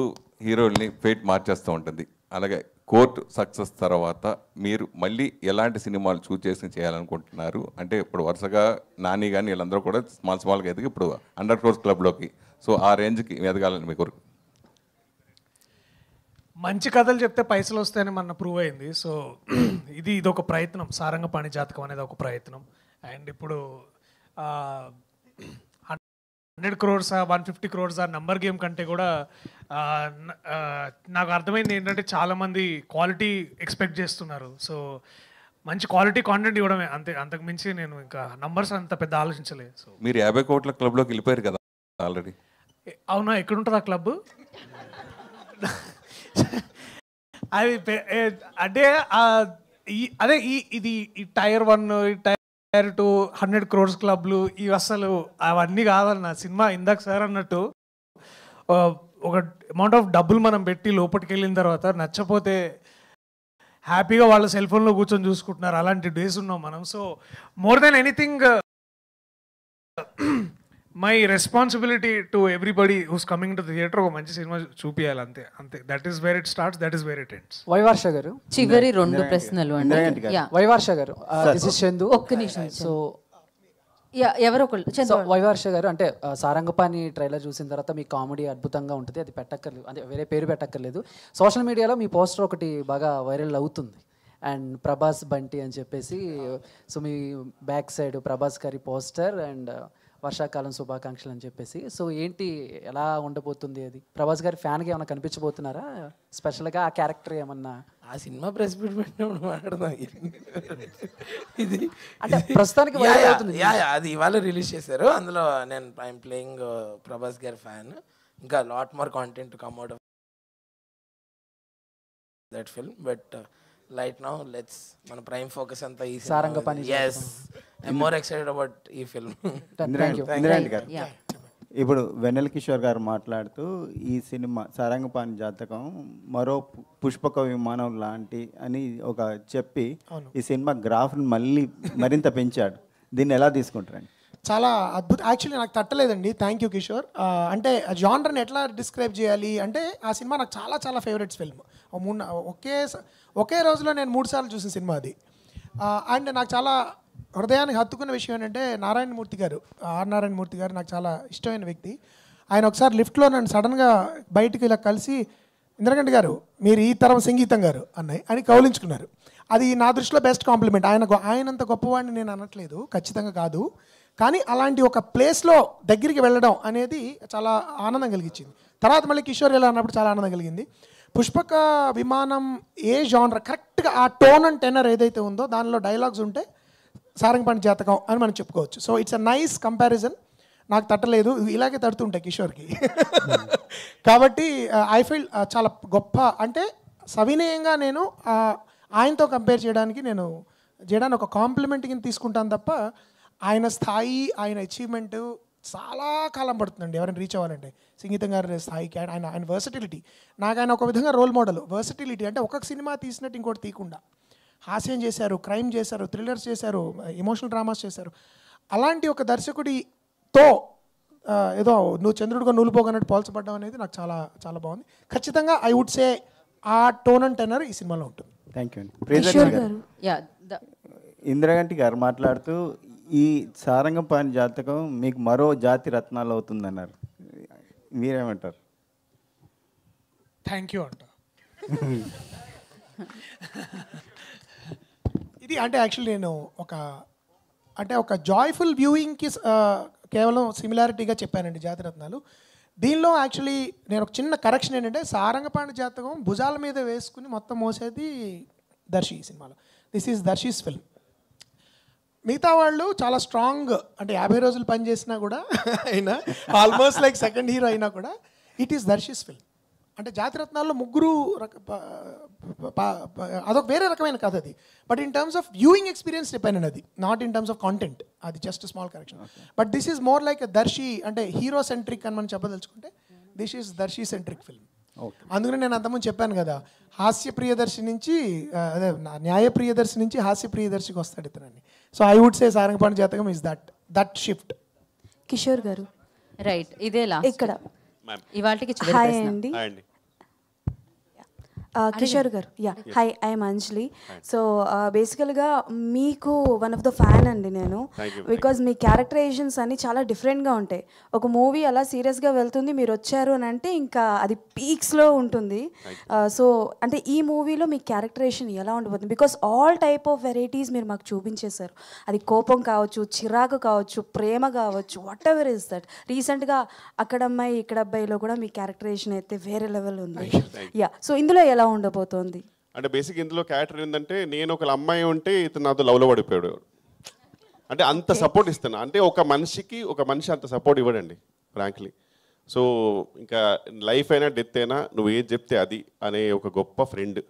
హీరోల్ని ఫేట్ మార్చేస్తూ ఉంటుంది. అలాగే కోర్టు సక్సెస్ తర్వాత మీరు మళ్ళీ ఎలాంటి సినిమాలు చూస్ చేసి చేయాలనుకుంటున్నారు? అంటే ఇప్పుడు వరుసగా నాని కానీ వీళ్ళందరూ కూడా స్మాల్గా ఎదిగి ఇప్పుడు 100 crores క్లబ్లోకి, సో ఆ రేంజ్కి ఎదగాలని మీ కోరిక.
మంచి కథలు చెప్తే పైసలు వస్తాయని మన ప్రూవ్ అయింది. సో ఇదొక ప్రయత్నం, సారంగపాణి జాతకం అనేది ఒక ప్రయత్నం. అండ్ ఇప్పుడు 100 crores 150 crores నంబర్ గేమ్ కంటే కూడా నాకు అర్థమైంది ఏంటంటే చాలామంది క్వాలిటీ ఎక్స్పెక్ట్ చేస్తున్నారు. సో మంచి క్వాలిటీ కాంటెంట్ ఇవ్వడమే అంతే, అంతకు మించి నేను ఇంకా నంబర్స్ అంత పెద్ద ఆలోచించలేదు. సో
మీరు 50 crores క్లబ్లోకి వెళ్ళిపోయారు కదా ఆల్రెడీ.
అవునా, ఎక్కడుంటుంది ఆ క్లబ్? అది అంటే అదే ఇది ఈ టైర్ 1 టైర్ 2 100 crores క్లబ్లు ఇవి అసలు అవన్నీ కాదన్న. సినిమా ఇందాక సార్ అన్నట్టు ఒక అమౌంట్ ఆఫ్ డబ్బులు మనం పెట్టి లోపలికి వెళ్ళిన తర్వాత నచ్చపోతే హ్యాపీగా వాళ్ళ సెల్ ఫోన్లో కూర్చొని చూసుకుంటున్నారు, అలాంటి డేస్ ఉన్నాం మనం. So more than anything my responsibility to everybody who's coming to theatre ఒక మంచి సినిమా చూపించాలి, అంతే అంతే. That is where it starts, that is where it ends.
Vaivarsha garu,
చివరి 2 ప్రశ్నలు అండి.
వైవర్ష గారు, దిస్ ఇస్ చందు.
ఒక్క నిమిషం.
సో
ఎవరో ఒకళ్ళు
వైవర్ష గారు, అంటే సారంగపాణి ట్రైలర్ చూసిన తర్వాత మీ కామెడీ అద్భుతంగా ఉంటుంది, అది పెట్టక్కర్లేదు, అంటే వేరే పేరు పెట్టక్కర్లేదు. సోషల్ మీడియాలో మీ పోస్టర్ ఒకటి బాగా వైరల్ అవుతుంది, అండ్ ప్రభాస్ బంటి అని చెప్పేసి. సో మీ బ్యాక్ సైడ్ ప్రభాస్ గారి పోస్టర్ అండ్ వర్షాకాలం శుభాకాంక్షలు అని చెప్పేసి. సో ఏంటి, ఎలా ఉండబోతుంది అది? ప్రభాస్ గారి ఫ్యాన్కి ఏమైనా కనిపించబోతున్నారా స్పెషల్గా? ఆ క్యారెక్టర్ ఏమన్నా
ఆ సినిమా ప్రెస్ మీట్ పెట్టినప్పుడు మాట్లాడదాం. ఇది
అంటే ప్రస్తుతానికి
అది ఇవాళ రిలీజ్ చేశారు. అందులో నేను ఐఎమ్ ప్లేయింగ్ ప్రభాస్ గారి ఫ్యాన్. ఇంకా lot more content come out of that film, but right now let's మన ప్రైమ్ ఫోకస్ అంతా ఈ
Sarangapani.
yes I'm more excited about ఈ ఫిల్మ్.
ఇందిరాంటి గారు, ఇప్పుడు వెన్నెల కిషోర్ గారు మాట్లాడుతూ ఈ సినిమా సారంగపాణి జాతకం మరో పుష్పక విమానం లాంటి అని ఒక చెప్పి ఈ సినిమా గ్రాఫ్ని మరింత పెంచాడు. దీన్ని ఎలా తీసుకుంటారండి?
చాలా అద్భుతం. యాక్చువల్లీ నాకు తట్టలేదండి. Thank you Kishore. అంటే జానర్ని ఎట్లా డిస్క్రైబ్ చేయాలి అంటే, ఆ సినిమా నాకు చాలా చాలా ఫేవరెట్స్ ఫిల్మ్. ఒకే రోజులో నేను 3 సార్లు చూసిన సినిమా అది. అండ్ నాకు చాలా హృదయానికి హత్తుకున్న విషయం ఏంటంటే, నారాయణమూర్తి గారు, నారాయణమూర్తి గారు నాకు చాలా ఇష్టమైన వ్యక్తి. ఆయన ఒకసారి లిఫ్ట్లో నన్ను సడన్గా బయటికి ఇలా కలిసి, ఇంద్రగంటి గారు మీరు ఈ తరం సంగీతం గారు అన్నాయి అని కౌలించుకున్నారు. అది నా దృష్టిలో బెస్ట్ కాంప్లిమెంట్. ఆయనంత గొప్పవాడిని నేను అనట్లేదు, ఖచ్చితంగా కాదు, కానీ అలాంటి ఒక ప్లేస్లో దగ్గరికి వెళ్ళడం అనేది చాలా ఆనందం కలిగించింది. తర్వాత మళ్ళీ కిషోర్ ఇలా అన్నప్పుడు చాలా ఆనందం కలిగింది. పుష్పక విమానం ఏ జానర్ కరెక్ట్గా ఆ టోన్ అండ్ టెనర్ ఏదైతే ఉందో దానిలో డైలాగ్స్ ఉంటే సారంగపాణి జాతకం అని మనం చెప్పుకోవచ్చు. So it's a nice comparison. నాకు తట్టలేదు, ఇలాగే తడుతుంటాయి కిషోర్కి. కాబట్టి ఐ ఫీల్ చాలా గొప్ప, అంటే సవినయంగా నేను ఆయనతో కంపేర్ చేయడానికి ఒక కాంప్లిమెంట్ కింద తీసుకుంటాను తప్ప, ఆయన స్థాయి, ఆయన అచీవ్మెంట్ చాలా కాలం పడుతుందండి ఎవరైనా రీచ్ అవ్వాలంటే. సంగీతం గారి స్థాయికి ఆయన వర్సటిలిటీ, నాకు ఆయన ఒక విధంగా రోల్ మోడల్. వర్సటిలిటీ అంటే ఒక్కొక్క సినిమా తీసినట్టు ఇంకోటి తీయకుండా, హాస్యం చేశారు, క్రైమ్ చేశారు, థ్రిల్లర్స్ చేశారు, ఎమోషనల్ డ్రామాస్ చేశారు. అలాంటి ఒక దర్శకుడితో ఏదో నువ్వు చంద్రుడిగా నూలుపోగన్నట్టు పోల్చబడ్డం అనేది నాకు చాలా చాలా బాగుంది. ఖచ్చితంగా ఐ వుడ్ సే ఆ టోన్ అండ్ టెనర్ ఈ సినిమాలో ఉంటుంది.
థ్యాంక్ యూ అండి. ఇందిరాగంటి గారు మాట్లాడుతూ ఈ సారంగపాణి జాతకం మీకు మరో జాతి రత్నాలు అవుతుందన్నారు, మీరేమంటారు?
థ్యాంక్ యూ అంట. ఇది అంటే యాక్చువల్లీ నేను ఒక జాయ్ఫుల్ వ్యూయింగ్కి కేవలం సిమిలారిటీగా చెప్పానండి జాతిరత్నాలు. దీనిలో యాక్చువల్లీ నేను ఒక చిన్న కరెక్షన్ ఏంటంటే, సారంగపాణి జాతకం భుజాల మీద వేసుకుని మొత్తం మోసేది దర్శి ఈ సినిమాలో. This is Darshi's film. మిగతా వాళ్ళు చాలా స్ట్రాంగ్, అంటే 50 రోజులు పనిచేసినా కూడా అయినా ఆల్మోస్ట్ లైక్ సెకండ్ హీరో అయినా కూడా ఇట్ ఈస్ దర్శీస్ ఫిల్మ్. అంటే జాతిరత్నాల్లో ముగ్గురు అదొక వేరే రకమైన కథ అది. But in terms of viewing experience depend అది, not in terms of content. అది just small correction. But this is more like Darshi, అంటే హీరో సెంట్రిక్ అని మనం చెప్పదలుచుకుంటే this is Darshi centric film. అందుకనే నేను అంతకుముందు చెప్పాను కదా, హాస్య ప్రియదర్శి నుంచి అదే న్యాయ ప్రియదర్శి నుంచి హాస్య ప్రియదర్శికి వస్తాడు ఇతనని. So I would say Sarangapani Jathakam is that shift.
Kishore గారు
రైట్, ఇదే
ఇక్కడ
ఇవాళకి
హాయ్ అండి. కిషోర్ గారు, హాయ్, ఐఎమ్ అంజలి. సో బేసికల్గా మీకు వన్ ఆఫ్ ద ఫ్యాన్ అండి నేను, బికాజ్ మీ క్యారెక్టరైజేషన్స్ అన్ని చాలా డిఫరెంట్గా ఉంటాయి. ఒక మూవీ అలా సీరియస్గా వెళ్తుంది, మీరు వచ్చారు అని అంటే ఇంకా అది పీక్స్లో ఉంటుంది. సో అంటే ఈ మూవీలో మీ క్యారెక్టరైజేషన్ ఎలా ఉండబోతుంది? Because all type of varieties మీరు మాకు చూపించేశారు. అది కోపం కావచ్చు, చిరాకు కావచ్చు, ప్రేమ కావచ్చు, వాట్ ఎవర్ ఇస్ దట్. రీసెంట్గా అక్కడ అమ్మాయి ఇక్కడ అబ్బాయిలో కూడా మీ క్యారెక్టరైజేషన్ అయితే వేరే లెవెల్ ఉంది. సో ఇందులో ఎలా ఉండబోతోంది?
అంటే బేసిక్ ఇందులో క్యారెక్టర్ ఏంటంటే, నేను ఒక అమ్మాయి ఉంటే ఇతను నాతో లవ్లో పడిపోయాడు. అంటే అంత సపోర్ట్ ఇస్తాను. అంటే ఒక మనిషి అంత సపోర్ట్ ఇవ్వడండి ఫ్రాంక్లీ. సో ఇంకా లైఫ్ అయినా డెత్ అయినా నువ్వు ఏది చెప్తే అది అనే ఒక గొప్ప friend.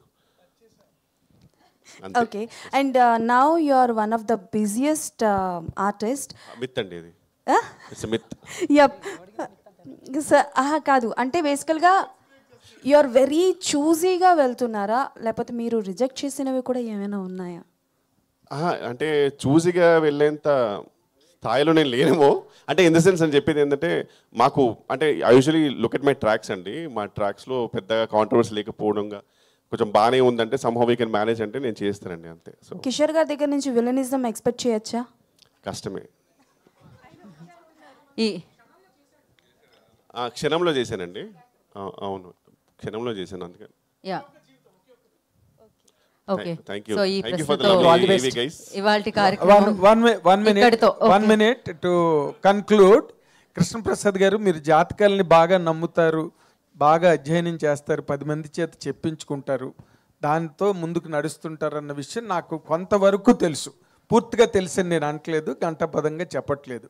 Okay, and now you are one of the busiest artist.
Myth అండి ఇది, ఇట్స్ మిత్.
కాదు, అంటే బేసికల్గా యు ఆర్ వెరీ చూజీగా వెళ్తున్నారా, లేకపోతే మీరు రిజెక్ట్ చేసినవి కూడా ఏమైనా ఉన్నాయా?
అంటే చూజీగా వెళ్ళేంత స్థాయిలో నేను లేనేమో. అంటే ఇన్ ద సెన్స్ అని చెప్పేది ఏంటంటే, మాకు అంటే I usually look at my tracks అండి. మా ట్రాక్స్లో పెద్దగా కాంట్రవర్సీ లేకపోవడంగా కొంచెం బాగానే ఉందంటే సమ్హౌ వీ కెన్ మేనేజ్ అంటే నేను చేస్తానండి అంతే. సో
కిషోర్ గారి దగ్గర నుంచి విలనిజం ఎక్స్పెక్ట్ చేయొచ్చా?
కష్టమే. క్షణంలో చేశానండి. అవును, క్షణంలో చేశాను అందుకని.
ఓకే,
సో
ఈ ప్రశ్నతో ఇవాల్టి కార్యక్రమం
one minute to conclude. Krishnaprasad గారు, మీరు జాతకాలని బాగా నమ్ముతారు, బాగా అధ్యయనం చేస్తారు, 10 మంది చేత చెప్పించుకుంటారు, దాంతో ముందుకు నడుస్తుంటారు అన్న విషయం నాకు కొంతవరకు తెలుసు. పూర్తిగా తెలుసని నేను అనట్లేదు, గంటాపదంగా చెప్పట్లేదు.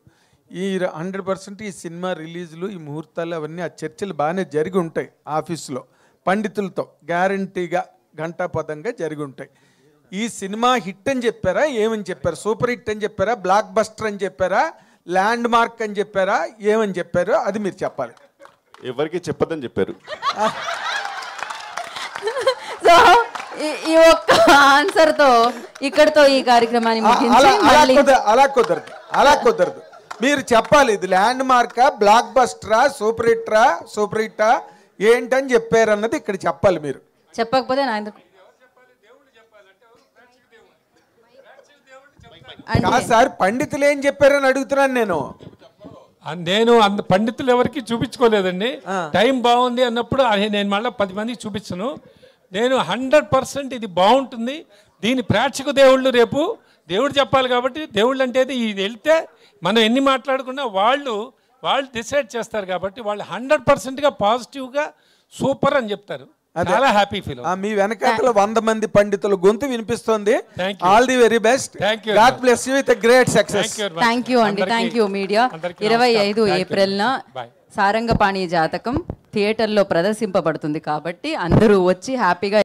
ఈ 100% ఈ సినిమా రిలీజులు, ఈ ముహూర్తాలు అవన్నీ ఆ చర్చలు బాగానే జరిగి ఉంటాయి ఆఫీసులో పండితులతో, గ్యారంటీగా ఘంటాపదంగా జరిగి ఉంటాయి. ఈ సినిమా హిట్ అని చెప్పారా, ఏమని చెప్పారు? సూపర్ హిట్ అని చెప్పారా, బ్లాక్ బస్టర్ అని చెప్పారా, ల్యాండ్ మార్క్ అని చెప్పారా, ఏమని చెప్పారో అది మీరు చెప్పాలి.
ఎవరికి చెప్పదని చెప్పారు.
సో ఈ ఒక్క ఆన్సర్తో ఇక్కడతో ఈ కార్యక్రమాన్ని
అలా కుదరదు. మీరు చెప్పాలి, ఇది ల్యాండ్ మార్కా, బ్లాక్ బస్టరా, సూపర్ హిట్టా ఏంటని చెప్పారు అన్నది ఇక్కడ చెప్పాలి. మీరు
చెప్పకపోతే
సార్ పండితులు ఏం చెప్పారని అడుగుతున్నాను
నేను అంత పండితులు ఎవరికి చూపించుకోలేదండి. టైం బాగుంది అన్నప్పుడు నేను మళ్ళీ 10 మందికి చూపించను. నేను 100% ఇది బాగుంటుంది, దీని ప్రేక్షక దేవుళ్ళు రేపు దేవుడు చెప్పాలి కాబట్టి, దేవుళ్ళు అంటే ఇది వెళ్తే మనం ఎన్ని మాట్లాడుకున్నా వాళ్ళు డిసైడ్ చేస్తారు కాబట్టి వాళ్ళు 100%గా పాజిటివ్గా సూపర్ అని చెప్తారు. చాలా హ్యాపీ ఫీల్.
మీ వెనకాల 100 మంది పండితుల గొంతు వినిపిస్తుంది. All the very best. God bless you with a great success.
Thank you అండి, థ్యాంక్ యూ మీడియా. 25 ఏప్రిల్న సారంగపాణి జాతకం థియేటర్లో ప్రదర్శింపబడుతుంది కాబట్టి అందరూ వచ్చి హ్యాపీగా